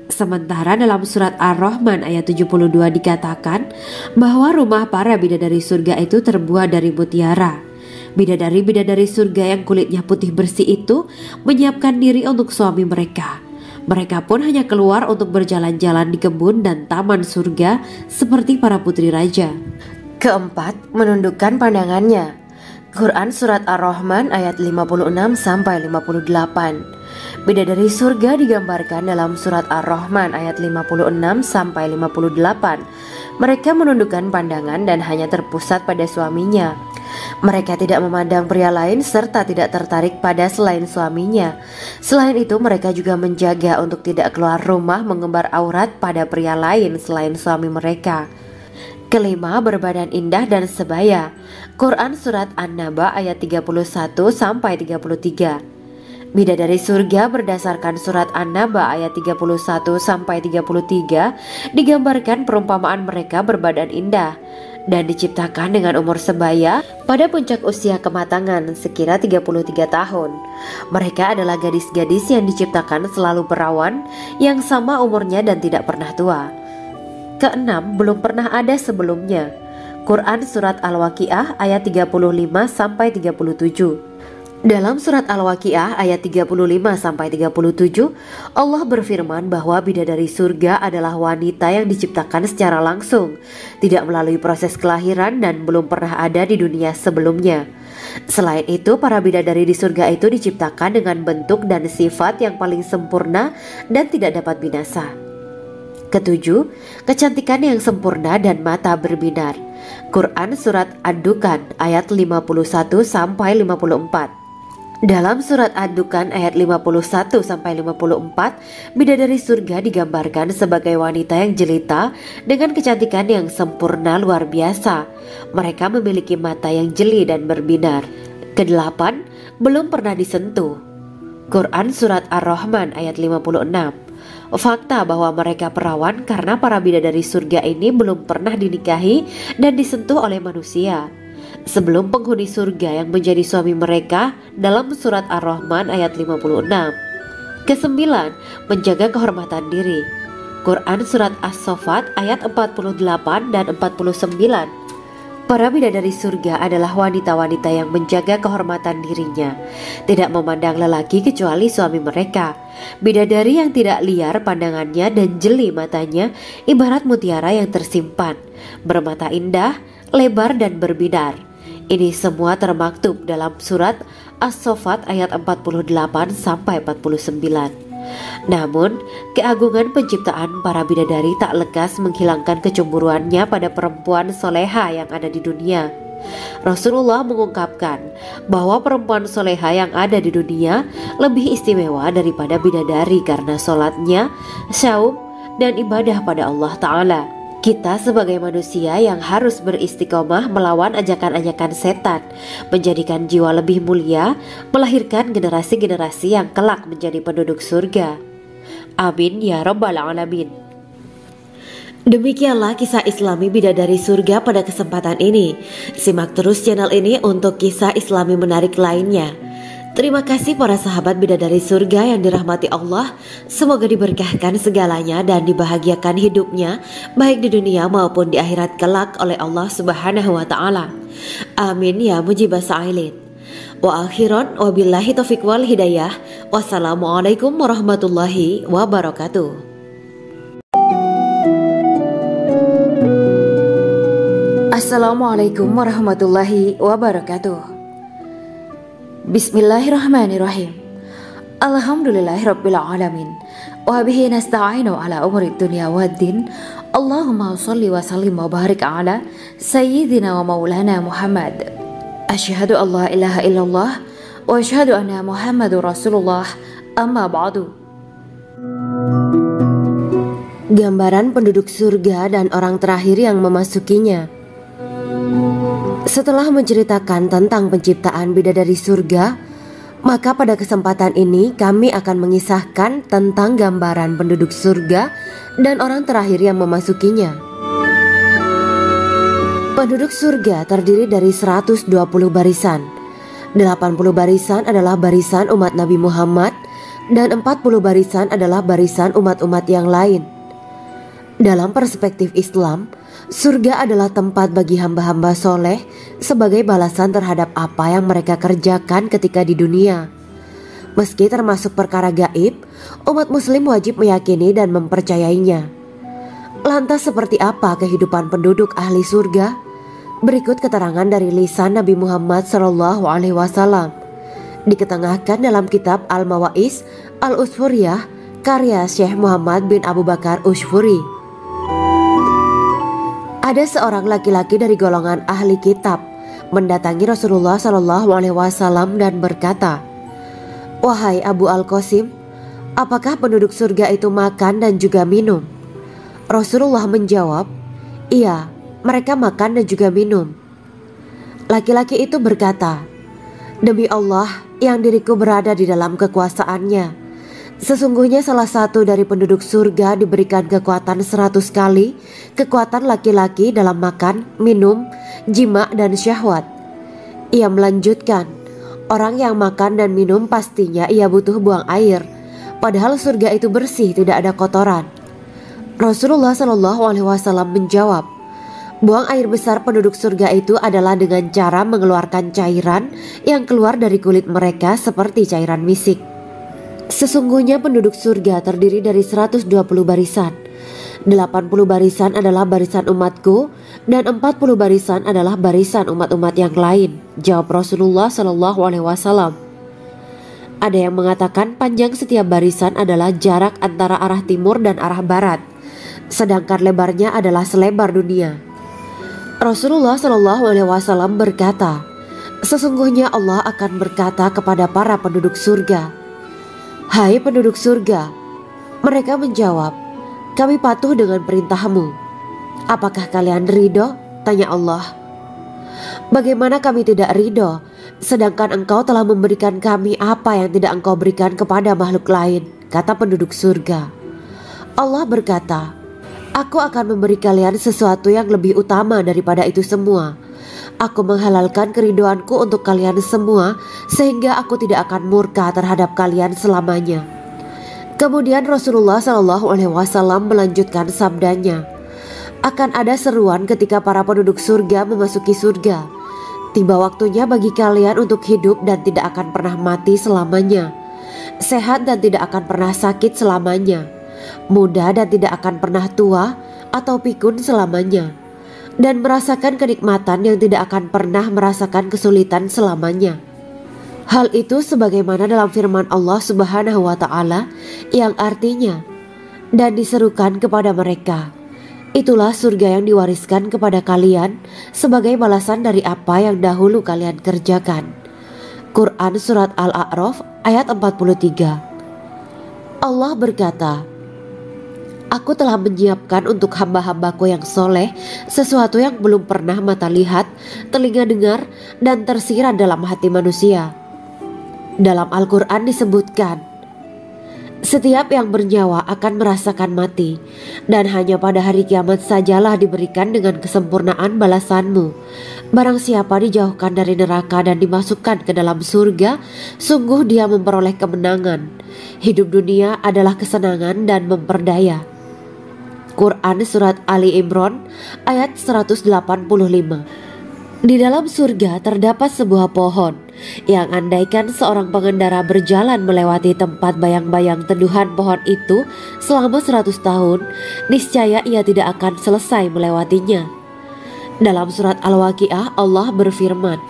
Sementara dalam Surat Ar-Rahman ayat 72 dikatakan bahwa rumah para bidadari surga itu terbuat dari mutiara. Bidadari-bidadari surga yang kulitnya putih bersih itu menyiapkan diri untuk suami mereka. Mereka pun hanya keluar untuk berjalan-jalan di kebun dan taman surga seperti para putri raja. Keempat, menundukkan pandangannya. Quran Surat Ar-Rahman ayat 56-58. Bidadari surga digambarkan dalam Surat Ar-Rahman ayat 56-58. Mereka menundukkan pandangan dan hanya terpusat pada suaminya. Mereka tidak memandang pria lain serta tidak tertarik pada selain suaminya. Selain itu, mereka juga menjaga untuk tidak keluar rumah mengembar aurat pada pria lain selain suami mereka. Kelima, berbadan indah dan sebaya. Quran Surat An-Naba ayat 31-33. Bidadari surga berdasarkan Surat An-Naba ayat 31-33 digambarkan perumpamaan mereka berbadan indah dan diciptakan dengan umur sebaya pada puncak usia kematangan sekira 33 tahun. Mereka adalah gadis-gadis yang diciptakan selalu perawan, yang sama umurnya dan tidak pernah tua. Keenam, belum pernah ada sebelumnya. Quran Surat Al-Waqiah ayat 35-37. Dalam Surat Al-Waqiah ayat 35-37, Allah berfirman bahwa bidadari surga adalah wanita yang diciptakan secara langsung, tidak melalui proses kelahiran dan belum pernah ada di dunia sebelumnya. Selain itu, para bidadari di surga itu diciptakan dengan bentuk dan sifat yang paling sempurna dan tidak dapat binasa. Ketujuh, kecantikan yang sempurna dan mata berbinar. Quran Surat Ad-Dukan ayat 51-54. Dalam Surat Ad-Dukan ayat 51-54, bidadari surga digambarkan sebagai wanita yang jelita dengan kecantikan yang sempurna luar biasa. Mereka memiliki mata yang jeli dan berbinar. Kedelapan, belum pernah disentuh. Quran Surat Ar-Rahman ayat 56. Fakta bahwa mereka perawan karena para bidadari surga ini belum pernah dinikahi dan disentuh oleh manusia sebelum penghuni surga yang menjadi suami mereka dalam Surat Ar-Rahman ayat 56. Kesembilan, menjaga kehormatan diri. Quran Surat As-Saffat ayat 48 dan 49. Para bidadari surga adalah wanita-wanita yang menjaga kehormatan dirinya, tidak memandang lelaki kecuali suami mereka. Bidadari yang tidak liar pandangannya dan jeli matanya, ibarat mutiara yang tersimpan, bermata indah, lebar dan berbinar. Ini semua termaktub dalam surat As-Saffat ayat 48 sampai 49. Namun, keagungan penciptaan para bidadari tak lekas menghilangkan kecemburuannya pada perempuan soleha yang ada di dunia. Rasulullah mengungkapkan bahwa perempuan soleha yang ada di dunia lebih istimewa daripada bidadari karena sholatnya, syaum, dan ibadah pada Allah Ta'ala. Kita sebagai manusia yang harus beristiqomah melawan ajakan-ajakan setan, menjadikan jiwa lebih mulia, melahirkan generasi-generasi yang kelak menjadi penduduk surga. Amin ya rabbal alamin. Demikianlah kisah Islami bidadari surga pada kesempatan ini. Simak terus channel ini untuk kisah Islami menarik lainnya. Terima kasih para sahabat bidadari surga yang dirahmati Allah. Semoga diberkahkan segalanya dan dibahagiakan hidupnya, baik di dunia maupun di akhirat kelak oleh Allah Subhanahu wa Ta'ala. Amin ya mujibah sa'ilin. Wa akhiran wabillahi taufiq wal hidayah. Wassalamualaikum warahmatullahi wabarakatuh. Assalamualaikum warahmatullahi wabarakatuh. Bismillahirrahmanirrahim. Alhamdulillahirabbil alamin. Wa bihi nasta'inu ala umuri dunya waddin. Allahumma shalli wa sallim wa barik ala sayyidina wa maulana Muhammad. Asyhadu an la ilaha illallah wa asyhadu anna Muhammadur Rasulullah. Amma ba'du. Gambaran penduduk surga dan orang terakhir yang memasukinya. Setelah menceritakan tentang penciptaan bidadari surga, maka pada kesempatan ini kami akan mengisahkan tentang gambaran penduduk surga dan orang terakhir yang memasukinya. Penduduk surga terdiri dari 120 barisan. 80 barisan adalah barisan umat Nabi Muhammad dan 40 barisan adalah barisan umat-umat yang lain. Dalam perspektif Islam, surga adalah tempat bagi hamba-hamba soleh sebagai balasan terhadap apa yang mereka kerjakan ketika di dunia. Meski termasuk perkara gaib, umat muslim wajib meyakini dan mempercayainya. Lantas seperti apa kehidupan penduduk ahli surga? Berikut keterangan dari lisan Nabi Muhammad SAW, diketengahkan dalam kitab Al-Mawaiz Al-Usfuriyah karya Syekh Muhammad bin Abu Bakar Ushfuri. Ada seorang laki-laki dari golongan ahli kitab mendatangi Rasulullah SAW dan berkata, "Wahai Abu Al-Qasim, apakah penduduk surga itu makan dan juga minum?" Rasulullah menjawab, "Iya, mereka makan dan juga minum." Laki-laki itu berkata, "Demi Allah yang diriku berada di dalam kekuasaannya, sesungguhnya salah satu dari penduduk surga diberikan kekuatan 100 kali kekuatan laki-laki dalam makan, minum, jima dan syahwat." Ia melanjutkan, "Orang yang makan dan minum pastinya ia butuh buang air, padahal surga itu bersih, tidak ada kotoran." Rasulullah SAW menjawab, "Buang air besar penduduk surga itu adalah dengan cara mengeluarkan cairan yang keluar dari kulit mereka seperti cairan misik." Sesungguhnya penduduk surga terdiri dari 120 barisan. 80 barisan adalah barisan umatku dan 40 barisan adalah barisan umat-umat yang lain, jawab Rasulullah SAW. Ada yang mengatakan panjang setiap barisan adalah jarak antara arah timur dan arah barat, sedangkan lebarnya adalah selebar dunia. Rasulullah SAW berkata, "Sesungguhnya Allah akan berkata kepada para penduduk surga, 'Hai penduduk surga,' mereka menjawab, 'Kami patuh dengan perintahmu.' 'Apakah kalian ridho?' tanya Allah. 'Bagaimana kami tidak ridho, sedangkan engkau telah memberikan kami apa yang tidak engkau berikan kepada makhluk lain,' kata penduduk surga. Allah berkata, 'Aku akan memberi kalian sesuatu yang lebih utama daripada itu semua. Aku menghalalkan keridoanku untuk kalian semua, sehingga aku tidak akan murka terhadap kalian selamanya.'" Kemudian Rasulullah SAW melanjutkan sabdanya, Akan ada seruan ketika para penduduk surga memasuki surga. Tiba waktunya bagi kalian untuk hidup dan tidak akan pernah mati selamanya, sehat dan tidak akan pernah sakit selamanya, muda dan tidak akan pernah tua atau pikun selamanya, dan merasakan kenikmatan yang tidak akan pernah merasakan kesulitan selamanya. Hal itu sebagaimana dalam firman Allah Subhanahu wa Ta'ala yang artinya, dan diserukan kepada mereka, itulah surga yang diwariskan kepada kalian sebagai balasan dari apa yang dahulu kalian kerjakan. Quran Surat Al-A'raf ayat 43. Allah berkata, Aku telah menyiapkan untuk hamba-hambaku yang soleh sesuatu yang belum pernah mata lihat, telinga dengar, dan tersirat dalam hati manusia. Dalam Al-Quran disebutkan, setiap yang bernyawa akan merasakan mati, dan hanya pada hari kiamat sajalah diberikan dengan kesempurnaan balasanmu. Barang siapa dijauhkan dari neraka dan dimasukkan ke dalam surga, sungguh dia memperoleh kemenangan. Hidup dunia adalah kesenangan dan memperdaya. Quran Surat Ali Imran ayat 185. Di dalam surga terdapat sebuah pohon yang andaikan seorang pengendara berjalan melewati tempat bayang-bayang teduhan pohon itu selama 100 tahun, niscaya ia tidak akan selesai melewatinya. Dalam surat Al-Waqiah Allah berfirman,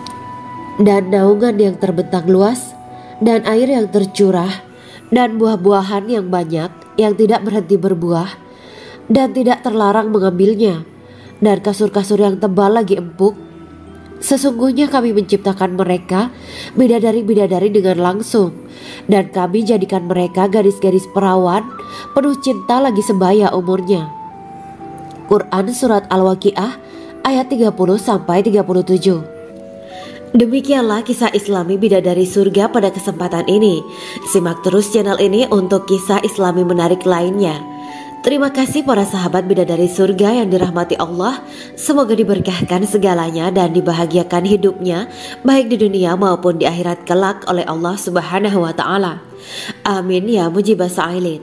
dan naungan yang terbentang luas, dan air yang tercurah, dan buah-buahan yang banyak yang tidak berhenti berbuah, dan tidak terlarang mengambilnya, dan kasur-kasur yang tebal lagi empuk. Sesungguhnya kami menciptakan mereka bidadari-bidadari dengan langsung, dan kami jadikan mereka gadis-gadis perawan penuh cinta lagi sebaya umurnya. Quran Surat Al-Waqiah ayat 30-37. Demikianlah kisah Islami bidadari surga pada kesempatan ini. Simak terus channel ini untuk kisah Islami menarik lainnya. Terima kasih para sahabat bidadari surga yang dirahmati Allah. Semoga diberkahkan segalanya dan dibahagiakan hidupnya, baik di dunia maupun di akhirat kelak oleh Allah Subhanahu wa Ta'ala. Amin ya mujibah sa'ilin.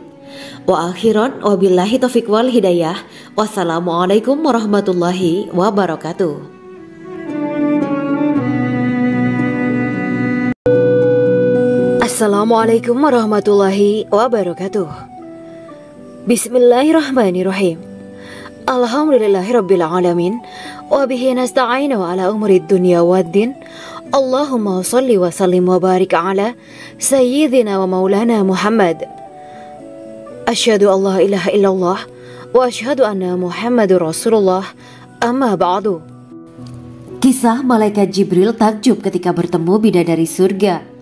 Wa akhiran wabillahi taufiq wal hidayah. Wassalamualaikum warahmatullahi wabarakatuh. Assalamualaikum warahmatullahi wabarakatuh. Bismillahirrahmanirrahim. Alhamdulillahirabbil alamin wa bihi nasta'inu ala umurid dunya waddin. Allahumma shalli wa sallim wa barik ala sayyidina wa maulana Muhammad. Asyhadu an la ilaha illallah wa asyhadu anna Muhammadur Rasulullah. Amma ba'du. Kisah malaikat Jibril takjub ketika bertemu bidadari surga.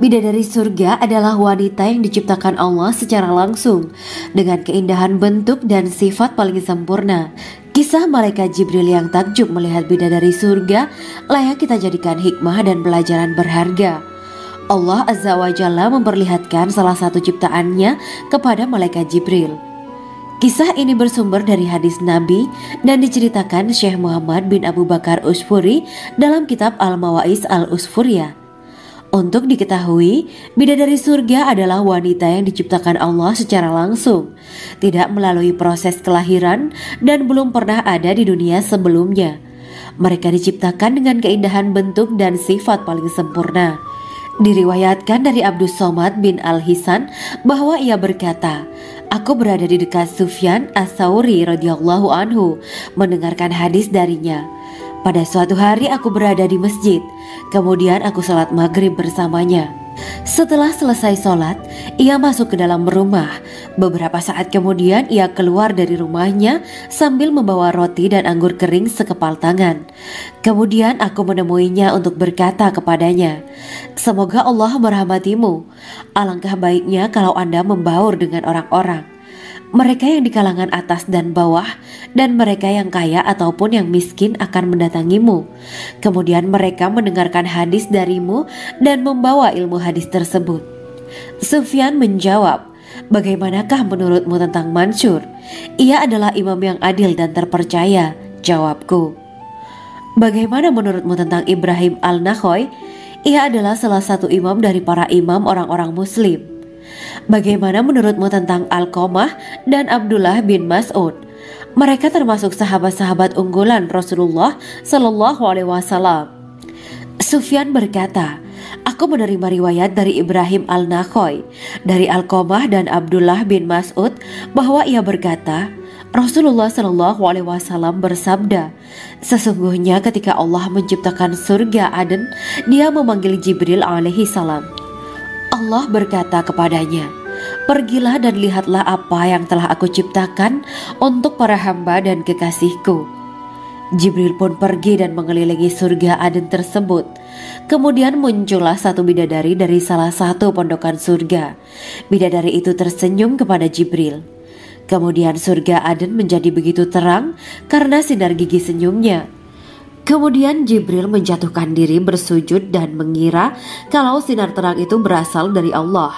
Bidadari surga adalah wanita yang diciptakan Allah secara langsung dengan keindahan bentuk dan sifat paling sempurna. Kisah malaikat Jibril yang takjub melihat bidadari surga layak kita jadikan hikmah dan pelajaran berharga. Allah Azza wa Jalla memperlihatkan salah satu ciptaannya kepada malaikat Jibril. Kisah ini bersumber dari hadis Nabi dan diceritakan Syekh Muhammad bin Abu Bakar Usfuri dalam kitab Al-Mawaiz Al-Usfuriyah. Untuk diketahui, bidadari surga adalah wanita yang diciptakan Allah secara langsung, tidak melalui proses kelahiran dan belum pernah ada di dunia sebelumnya. Mereka diciptakan dengan keindahan bentuk dan sifat paling sempurna. Diriwayatkan dari Abdus Somad bin Al-Hisan bahwa ia berkata, Aku berada di dekat Sufyan As-Sauri radhiyallahu anhu mendengarkan hadis darinya. Pada suatu hari aku berada di masjid, kemudian aku sholat maghrib bersamanya. Setelah selesai sholat, ia masuk ke dalam rumah. Beberapa saat kemudian ia keluar dari rumahnya sambil membawa roti dan anggur kering sekepal tangan. Kemudian aku menemuinya untuk berkata kepadanya, Semoga Allah merahmatimu. Alangkah baiknya kalau Anda membaur dengan orang-orang. Mereka yang di kalangan atas dan bawah, dan mereka yang kaya ataupun yang miskin akan mendatangimu. Kemudian mereka mendengarkan hadis darimu dan membawa ilmu hadis tersebut. Sufyan menjawab, Bagaimanakah menurutmu tentang Mansur? Ia adalah imam yang adil dan terpercaya. Jawabku. Bagaimana menurutmu tentang Ibrahim Al-Nakhoy? Ia adalah salah satu imam dari para imam orang-orang muslim. Bagaimana menurutmu tentang Al-Qamah dan Abdullah bin Mas'ud? Mereka termasuk sahabat-sahabat unggulan Rasulullah Shallallahu Alaihi Wasallam. Sufyan berkata, aku menerima riwayat dari Ibrahim al-Nakhoy, dari Alqamah dan Abdullah bin Mas'ud bahwa ia berkata, Rasulullah Shallallahu Alaihi Wasallam bersabda, sesungguhnya ketika Allah menciptakan surga Aden, Dia memanggil Jibril alaihi salam. Allah berkata kepadanya, pergilah dan lihatlah apa yang telah aku ciptakan untuk para hamba dan kekasihku. Jibril pun pergi dan mengelilingi surga Aden tersebut. Kemudian muncullah satu bidadari dari salah satu pondokan surga. Bidadari itu tersenyum kepada Jibril. Kemudian surga Aden menjadi begitu terang karena sinar gigi senyumnya. Kemudian Jibril menjatuhkan diri bersujud dan mengira kalau sinar terang itu berasal dari Allah.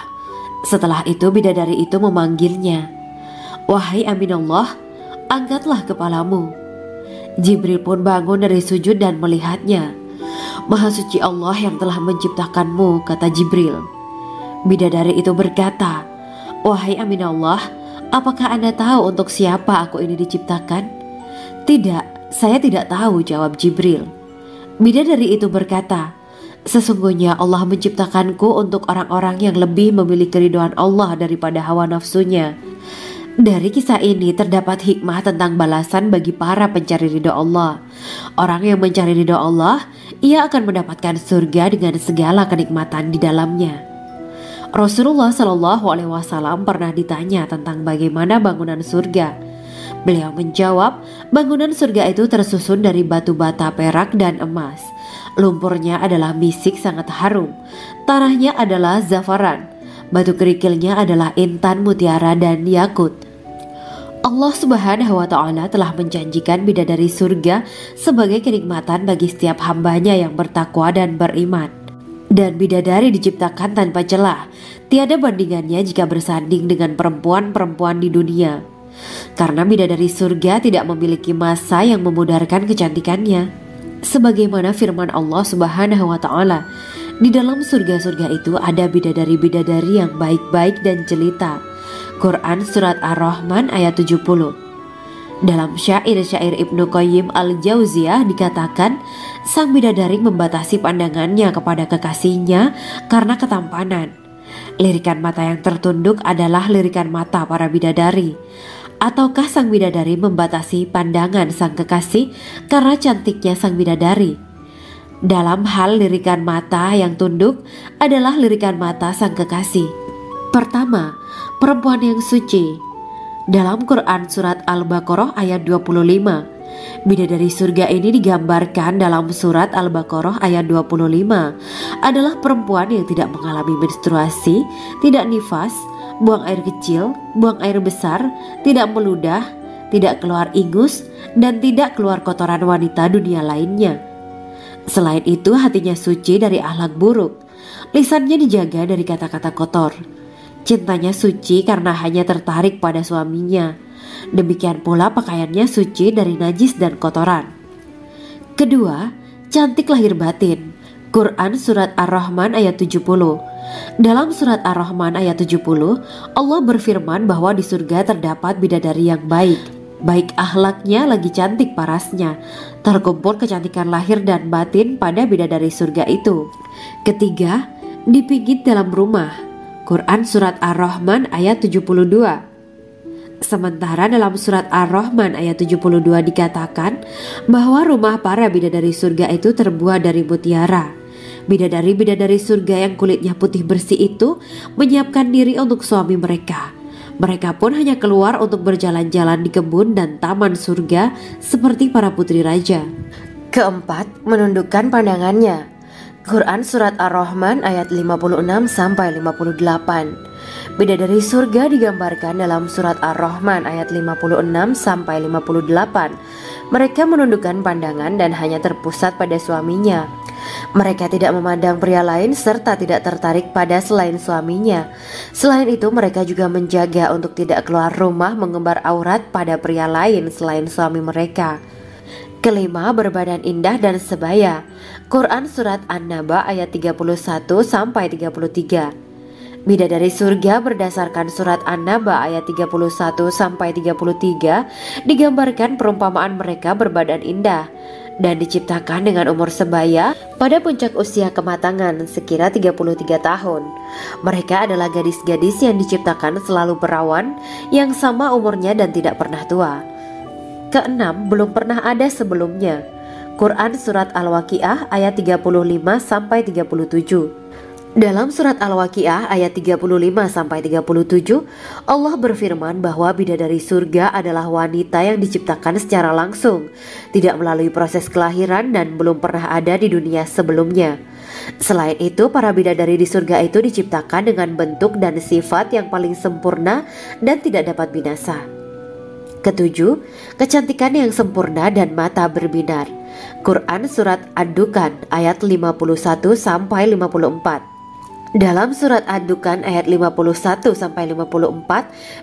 Setelah itu bidadari itu memanggilnya, wahai Aminullah, angkatlah kepalamu. Jibril pun bangun dari sujud dan melihatnya. Maha suci Allah yang telah menciptakanmu, kata Jibril. Bidadari itu berkata, wahai Aminullah, apakah Anda tahu untuk siapa aku ini diciptakan? Tidak, saya tidak tahu, jawab Jibril. Bidadari itu berkata, sesungguhnya Allah menciptakanku untuk orang-orang yang lebih memilih keridhaan Allah daripada hawa nafsunya. Dari kisah ini terdapat hikmah tentang balasan bagi para pencari ridho Allah. Orang yang mencari ridho Allah, ia akan mendapatkan surga dengan segala kenikmatan di dalamnya. Rasulullah Shallallahu Alaihi Wasallam pernah ditanya tentang bagaimana bangunan surga. Beliau menjawab, bangunan surga itu tersusun dari batu bata, perak, dan emas. Lumpurnya adalah misik sangat harum, tanahnya adalah zafaran, batu kerikilnya adalah intan, mutiara, dan yakut. Allah Subhanahu wa Ta'ala telah menjanjikan bidadari surga sebagai kenikmatan bagi setiap hambanya yang bertakwa dan beriman. Dan bidadari diciptakan tanpa celah, tiada bandingannya jika bersanding dengan perempuan-perempuan di dunia. Karena bidadari surga tidak memiliki masa yang memudarkan kecantikannya. Sebagaimana firman Allah Subhanahu wa Ta'ala, di dalam surga-surga itu ada bidadari-bidadari yang baik-baik dan jelita. Quran Surat Ar-Rahman ayat 70. Dalam syair-syair Ibnu Qayyim al-Jauziyah dikatakan, sang bidadari membatasi pandangannya kepada kekasihnya karena ketampanan. Lirikan mata yang tertunduk adalah lirikan mata para bidadari. Ataukah sang bidadari membatasi pandangan sang kekasih karena cantiknya sang bidadari? Dalam hal lirikan mata yang tunduk adalah lirikan mata sang kekasih. Pertama, perempuan yang suci. Dalam Quran Surat Al-Baqarah ayat 25, bidadari surga ini digambarkan dalam Surat Al-Baqarah ayat 25 adalah perempuan yang tidak mengalami menstruasi, tidak nifas, buang air kecil, buang air besar, tidak meludah, tidak keluar ingus, dan tidak keluar kotoran wanita dunia lainnya. Selain itu, hatinya suci dari akhlak buruk, lisannya dijaga dari kata-kata kotor. Cintanya suci karena hanya tertarik pada suaminya. Demikian pula pakaiannya suci dari najis dan kotoran. Kedua, cantik lahir batin. Quran Surat Ar-Rahman ayat 70. Dalam Surat Ar-Rahman ayat 70, Allah berfirman bahwa di surga terdapat bidadari yang baik. Baik akhlaknya lagi cantik parasnya. Terkumpul kecantikan lahir dan batin pada bidadari surga itu. Ketiga, dipijit dalam rumah. Quran Surat Ar-Rahman ayat 72. Sementara dalam Surat Ar-Rahman ayat 72 dikatakan bahwa rumah para bidadari surga itu terbuat dari mutiara. Bidadari-bidadari surga yang kulitnya putih bersih itu menyiapkan diri untuk suami mereka. Mereka pun hanya keluar untuk berjalan-jalan di kebun dan taman surga seperti para putri raja. Keempat, menundukkan pandangannya. Quran Surat Ar-Rahman ayat 56-58. Bidadari surga digambarkan dalam Surat Ar-Rahman ayat 56-58. Mereka menundukkan pandangan dan hanya terpusat pada suaminya. Mereka tidak memandang pria lain serta tidak tertarik pada selain suaminya. Selain itu, mereka juga menjaga untuk tidak keluar rumah mengembar aurat pada pria lain selain suami mereka. Kelima, berbadan indah dan sebaya. Quran Surat An-Naba ayat 31-33. Bidadari surga berdasarkan surat An-Naba ayat 31-33 digambarkan perumpamaan mereka berbadan indah dan diciptakan dengan umur sebaya pada puncak usia kematangan sekira 33 tahun. Mereka adalah gadis-gadis yang diciptakan selalu perawan yang sama umurnya dan tidak pernah tua. Keenam, belum pernah ada sebelumnya. Quran Surat Al-Waqiah ayat 35-37. Dalam surat Al-Waqiah ayat 35-37, Allah berfirman bahwa bidadari surga adalah wanita yang diciptakan secara langsung, tidak melalui proses kelahiran dan belum pernah ada di dunia sebelumnya. Selain itu, para bidadari di surga itu diciptakan dengan bentuk dan sifat yang paling sempurna dan tidak dapat binasa. Ketujuh, kecantikan yang sempurna dan mata berbinar. Quran Surat Ad-Dukhan ayat 51-54. Dalam surat Ad-Dukhan ayat 51-54,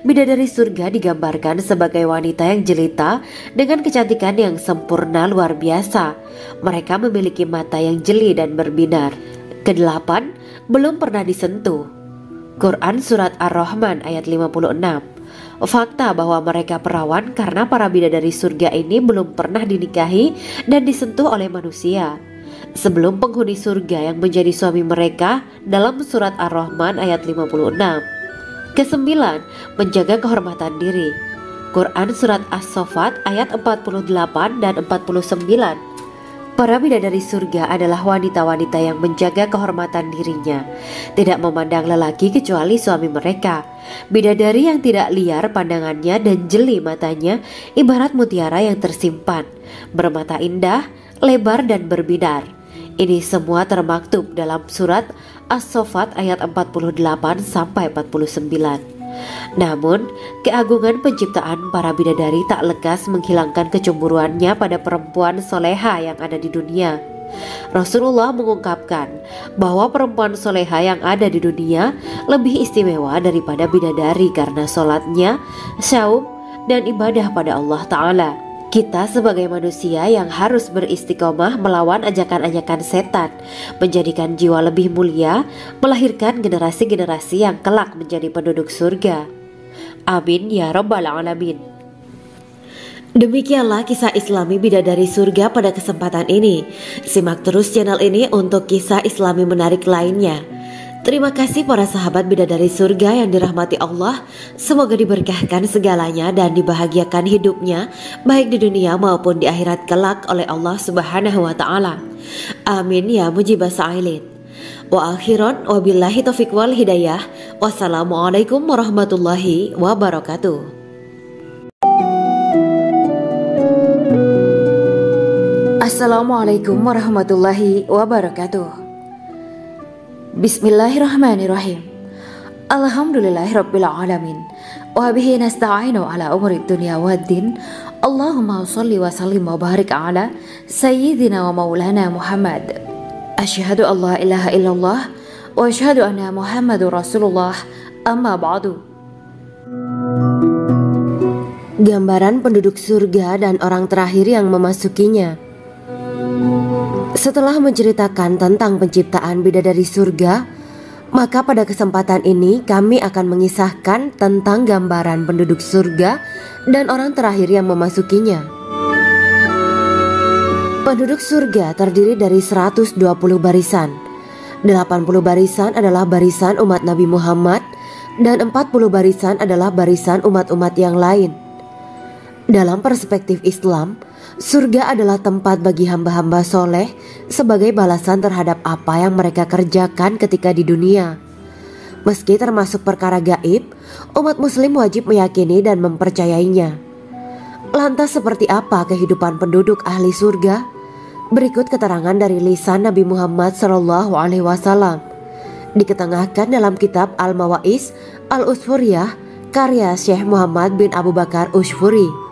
bidadari surga digambarkan sebagai wanita yang jelita dengan kecantikan yang sempurna luar biasa. Mereka memiliki mata yang jeli dan berbinar. Kedelapan, belum pernah disentuh. Quran Surat Ar-Rahman ayat 56. Fakta bahwa mereka perawan karena para bidadari surga ini belum pernah dinikahi dan disentuh oleh manusia sebelum penghuni surga yang menjadi suami mereka dalam surat Ar-Rahman ayat 56. Kesembilan, menjaga kehormatan diri. Quran Surat As-Saffat ayat 48 dan 49. Para bidadari surga adalah wanita-wanita yang menjaga kehormatan dirinya, tidak memandang lelaki kecuali suami mereka. Bidadari yang tidak liar pandangannya dan jeli matanya ibarat mutiara yang tersimpan, bermata indah, lebar dan berbinar. Ini semua termaktub dalam surat As-Saffat ayat 48-49. Namun, keagungan penciptaan para bidadari tak lekas menghilangkan kecemburuannya pada perempuan soleha yang ada di dunia. Rasulullah mengungkapkan bahwa perempuan soleha yang ada di dunia lebih istimewa daripada bidadari karena sholatnya, syaum, dan ibadah pada Allah Ta'ala. Kita sebagai manusia yang harus beristiqomah melawan ajakan-ajakan setan, menjadikan jiwa lebih mulia, melahirkan generasi-generasi yang kelak menjadi penduduk surga. Amin ya Rabbal Alamin. Demikianlah kisah Islami bidadari surga pada kesempatan ini. Simak terus channel ini untuk kisah Islami menarik lainnya. Terima kasih para sahabat bidadari surga yang dirahmati Allah. Semoga diberkahkan segalanya dan dibahagiakan hidupnya baik di dunia maupun di akhirat kelak oleh Allah Subhanahu wa taala. Amin ya mujibah sa'ilin. Wa akhiran wabillahi taufiq wal hidayah. Wassalamualaikum warahmatullahi wabarakatuh. Assalamualaikum warahmatullahi wabarakatuh. Bismillahirrahmanirrahim. Alhamdulillahirabbil alamin. Wa bihi nasta'inu ala umuri dunya waddin. Allahumma shalli wa sallim wa barik ala sayyidina wa maulana Muhammad. Asyhadu an la ilaha illallah wa asyhadu anna Muhammadur Rasulullah. Amma ba'du. Gambaran penduduk surga dan orang terakhir yang memasukinya. Setelah menceritakan tentang penciptaan bidadari surga, maka pada kesempatan ini kami akan mengisahkan tentang gambaran penduduk surga dan orang terakhir yang memasukinya. Penduduk surga terdiri dari 120 barisan. 80 barisan adalah barisan umat Nabi Muhammad dan 40 barisan adalah barisan umat-umat yang lain. Dalam perspektif Islam, surga adalah tempat bagi hamba-hamba soleh sebagai balasan terhadap apa yang mereka kerjakan ketika di dunia. Meski termasuk perkara gaib, umat muslim wajib meyakini dan mempercayainya. Lantas seperti apa kehidupan penduduk ahli surga? Berikut keterangan dari lisan Nabi Muhammad SAW, diketengahkan dalam kitab Al-Mawaiz Al-Usfuriyah karya Syekh Muhammad bin Abu Bakar Ushfuri.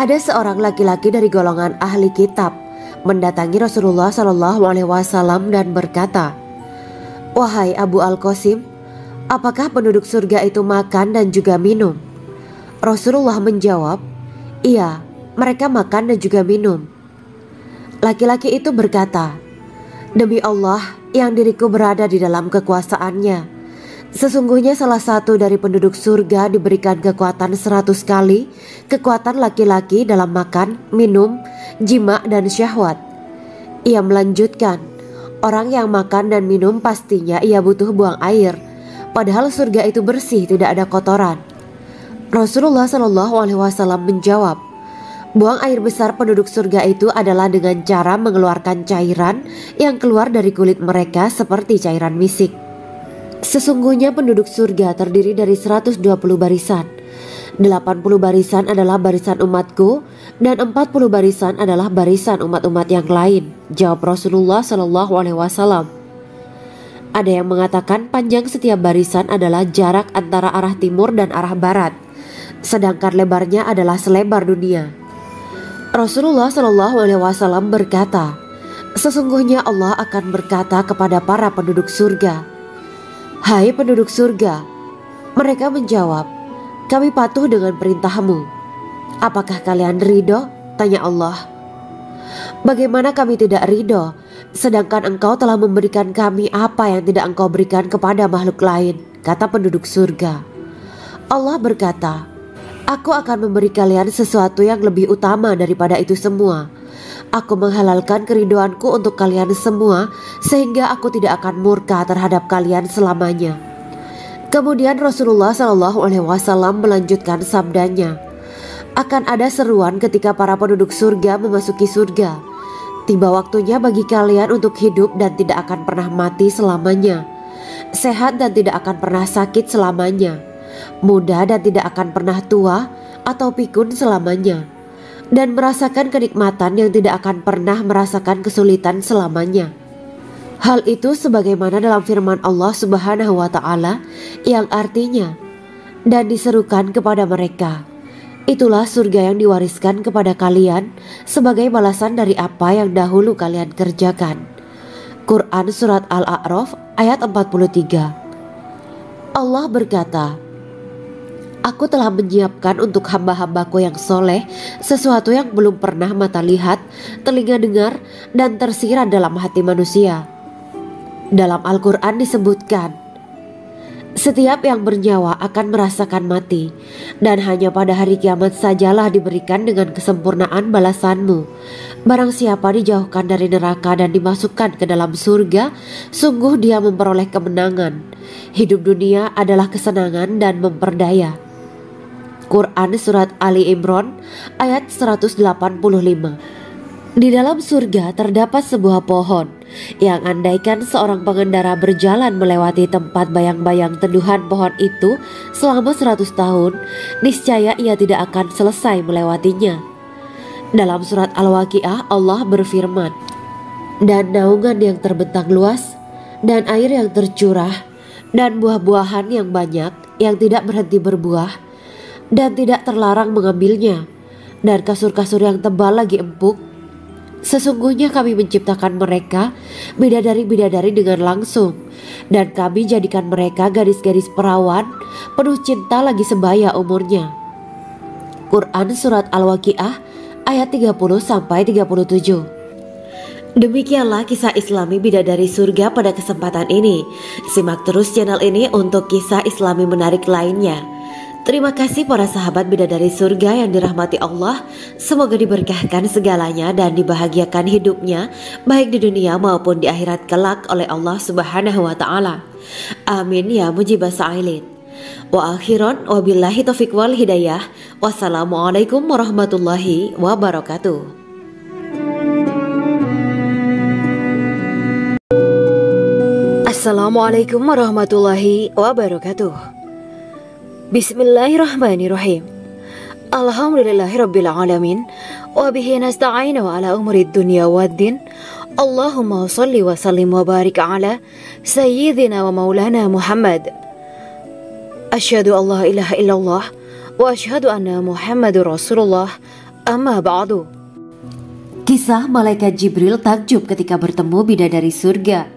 Ada seorang laki-laki dari golongan ahli kitab mendatangi Rasulullah SAW dan berkata, "Wahai Abu Al-Qasim, apakah penduduk surga itu makan dan juga minum?" Rasulullah menjawab, "Iya, mereka makan dan juga minum." Laki-laki itu berkata, Demi Allah yang diriku berada di dalam kekuasaannya, sesungguhnya salah satu dari penduduk surga diberikan kekuatan 100 kali kekuatan laki-laki dalam makan, minum, jima dan syahwat. Ia melanjutkan, orang yang makan dan minum pastinya ia butuh buang air, padahal surga itu bersih, tidak ada kotoran. Rasulullah SAW menjawab, buang air besar penduduk surga itu adalah dengan cara mengeluarkan cairan yang keluar dari kulit mereka seperti cairan misik. Sesungguhnya penduduk surga terdiri dari 120 barisan. 80 barisan adalah barisan umatku dan 40 barisan adalah barisan umat-umat yang lain, jawab Rasulullah SAW. Ada yang mengatakan panjang setiap barisan adalah jarak antara arah timur dan arah barat, sedangkan lebarnya adalah selebar dunia. Rasulullah SAW berkata, sesungguhnya Allah akan berkata kepada para penduduk surga, hai penduduk surga. Mereka menjawab, kami patuh dengan perintahmu. Apakah kalian ridho? Tanya Allah. Bagaimana kami tidak ridho, sedangkan engkau telah memberikan kami apa yang tidak engkau berikan kepada makhluk lain, kata penduduk surga. Allah berkata, aku akan memberi kalian sesuatu yang lebih utama daripada itu semua. Aku menghalalkan keridoanku untuk kalian semua, sehingga aku tidak akan murka terhadap kalian selamanya. Kemudian Rasulullah SAW melanjutkan sabdanya, akan ada seruan ketika para penduduk surga memasuki surga. Tiba waktunya bagi kalian untuk hidup dan tidak akan pernah mati selamanya, sehat dan tidak akan pernah sakit selamanya, muda dan tidak akan pernah tua atau pikun selamanya, dan merasakan kenikmatan yang tidak akan pernah merasakan kesulitan selamanya. Hal itu sebagaimana dalam firman Allah Subhanahu wa Ta'ala yang artinya, dan diserukan kepada mereka, itulah surga yang diwariskan kepada kalian sebagai balasan dari apa yang dahulu kalian kerjakan. Quran Surat Al-A'raf ayat 43. Allah berkata, aku telah menyiapkan untuk hamba-hambaku yang soleh sesuatu yang belum pernah mata lihat, telinga dengar, dan tersirat dalam hati manusia. Dalam Al-Quran disebutkan, setiap yang bernyawa akan merasakan mati, dan hanya pada hari kiamat sajalah diberikan dengan kesempurnaan balasanmu. Barang siapa dijauhkan dari neraka dan dimasukkan ke dalam surga, sungguh dia memperoleh kemenangan. Hidup dunia adalah kesenangan dan memperdaya. Quran Surat Ali Imran ayat 185. Di dalam surga terdapat sebuah pohon yang andaikan seorang pengendara berjalan melewati tempat bayang-bayang teduhan pohon itu selama 100 tahun, niscaya ia tidak akan selesai melewatinya. Dalam surat Al-Waqiah Allah berfirman, dan naungan yang terbentang luas, dan air yang tercurah, dan buah-buahan yang banyak yang tidak berhenti berbuah, dan tidak terlarang mengambilnya, dan kasur-kasur yang tebal lagi empuk. Sesungguhnya kami menciptakan mereka bidadari-bidadari dengan langsung, dan kami jadikan mereka gadis-gadis perawan penuh cinta lagi sebaya umurnya. Quran Surat Al-Waqiah ayat 30-37. Demikianlah kisah Islami bidadari surga pada kesempatan ini. Simak terus channel ini untuk kisah Islami menarik lainnya. Terima kasih para sahabat bidadari surga yang dirahmati Allah. Semoga diberkahkan segalanya dan dibahagiakan hidupnya, baik di dunia maupun di akhirat kelak oleh Allah Subhanahu wa Ta'ala. Amin ya mujibah sa'ilin. Wa akhiran wabillahi taufiq wal hidayah. Wassalamualaikum warahmatullahi wabarakatuh. Assalamualaikum warahmatullahi wabarakatuh. Bismillahirrahmanirrahim. Alhamdulillahirabbil alamin wa bihi nasta'inu ala umurid dunya waddin. Allahumma shalli wa sallim wa barik ala sayyidina wa maulana Muhammad. Asyhadu an la ilaha illallah wa asyhadu anna Muhammadur Rasulullah. Amma ba'du. Kisah malaikat Jibril takjub ketika bertemu bidadari surga.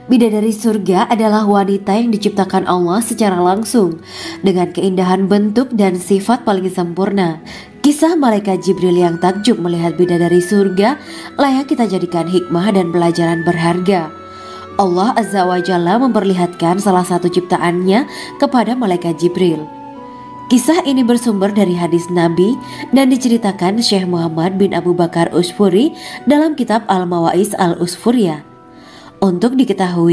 Bidadari surga adalah wanita yang diciptakan Allah secara langsung dengan keindahan bentuk dan sifat paling sempurna. Kisah malaikat Jibril yang takjub melihat bidadari surga layak kita jadikan hikmah dan pelajaran berharga. Allah Azza wa Jalla memperlihatkan salah satu ciptaannya kepada malaikat Jibril. Kisah ini bersumber dari hadis Nabi dan diceritakan Syekh Muhammad bin Abu Bakar Usfuri dalam kitab Al-Mawaiz Al-Usfuriyah. Untuk diketahui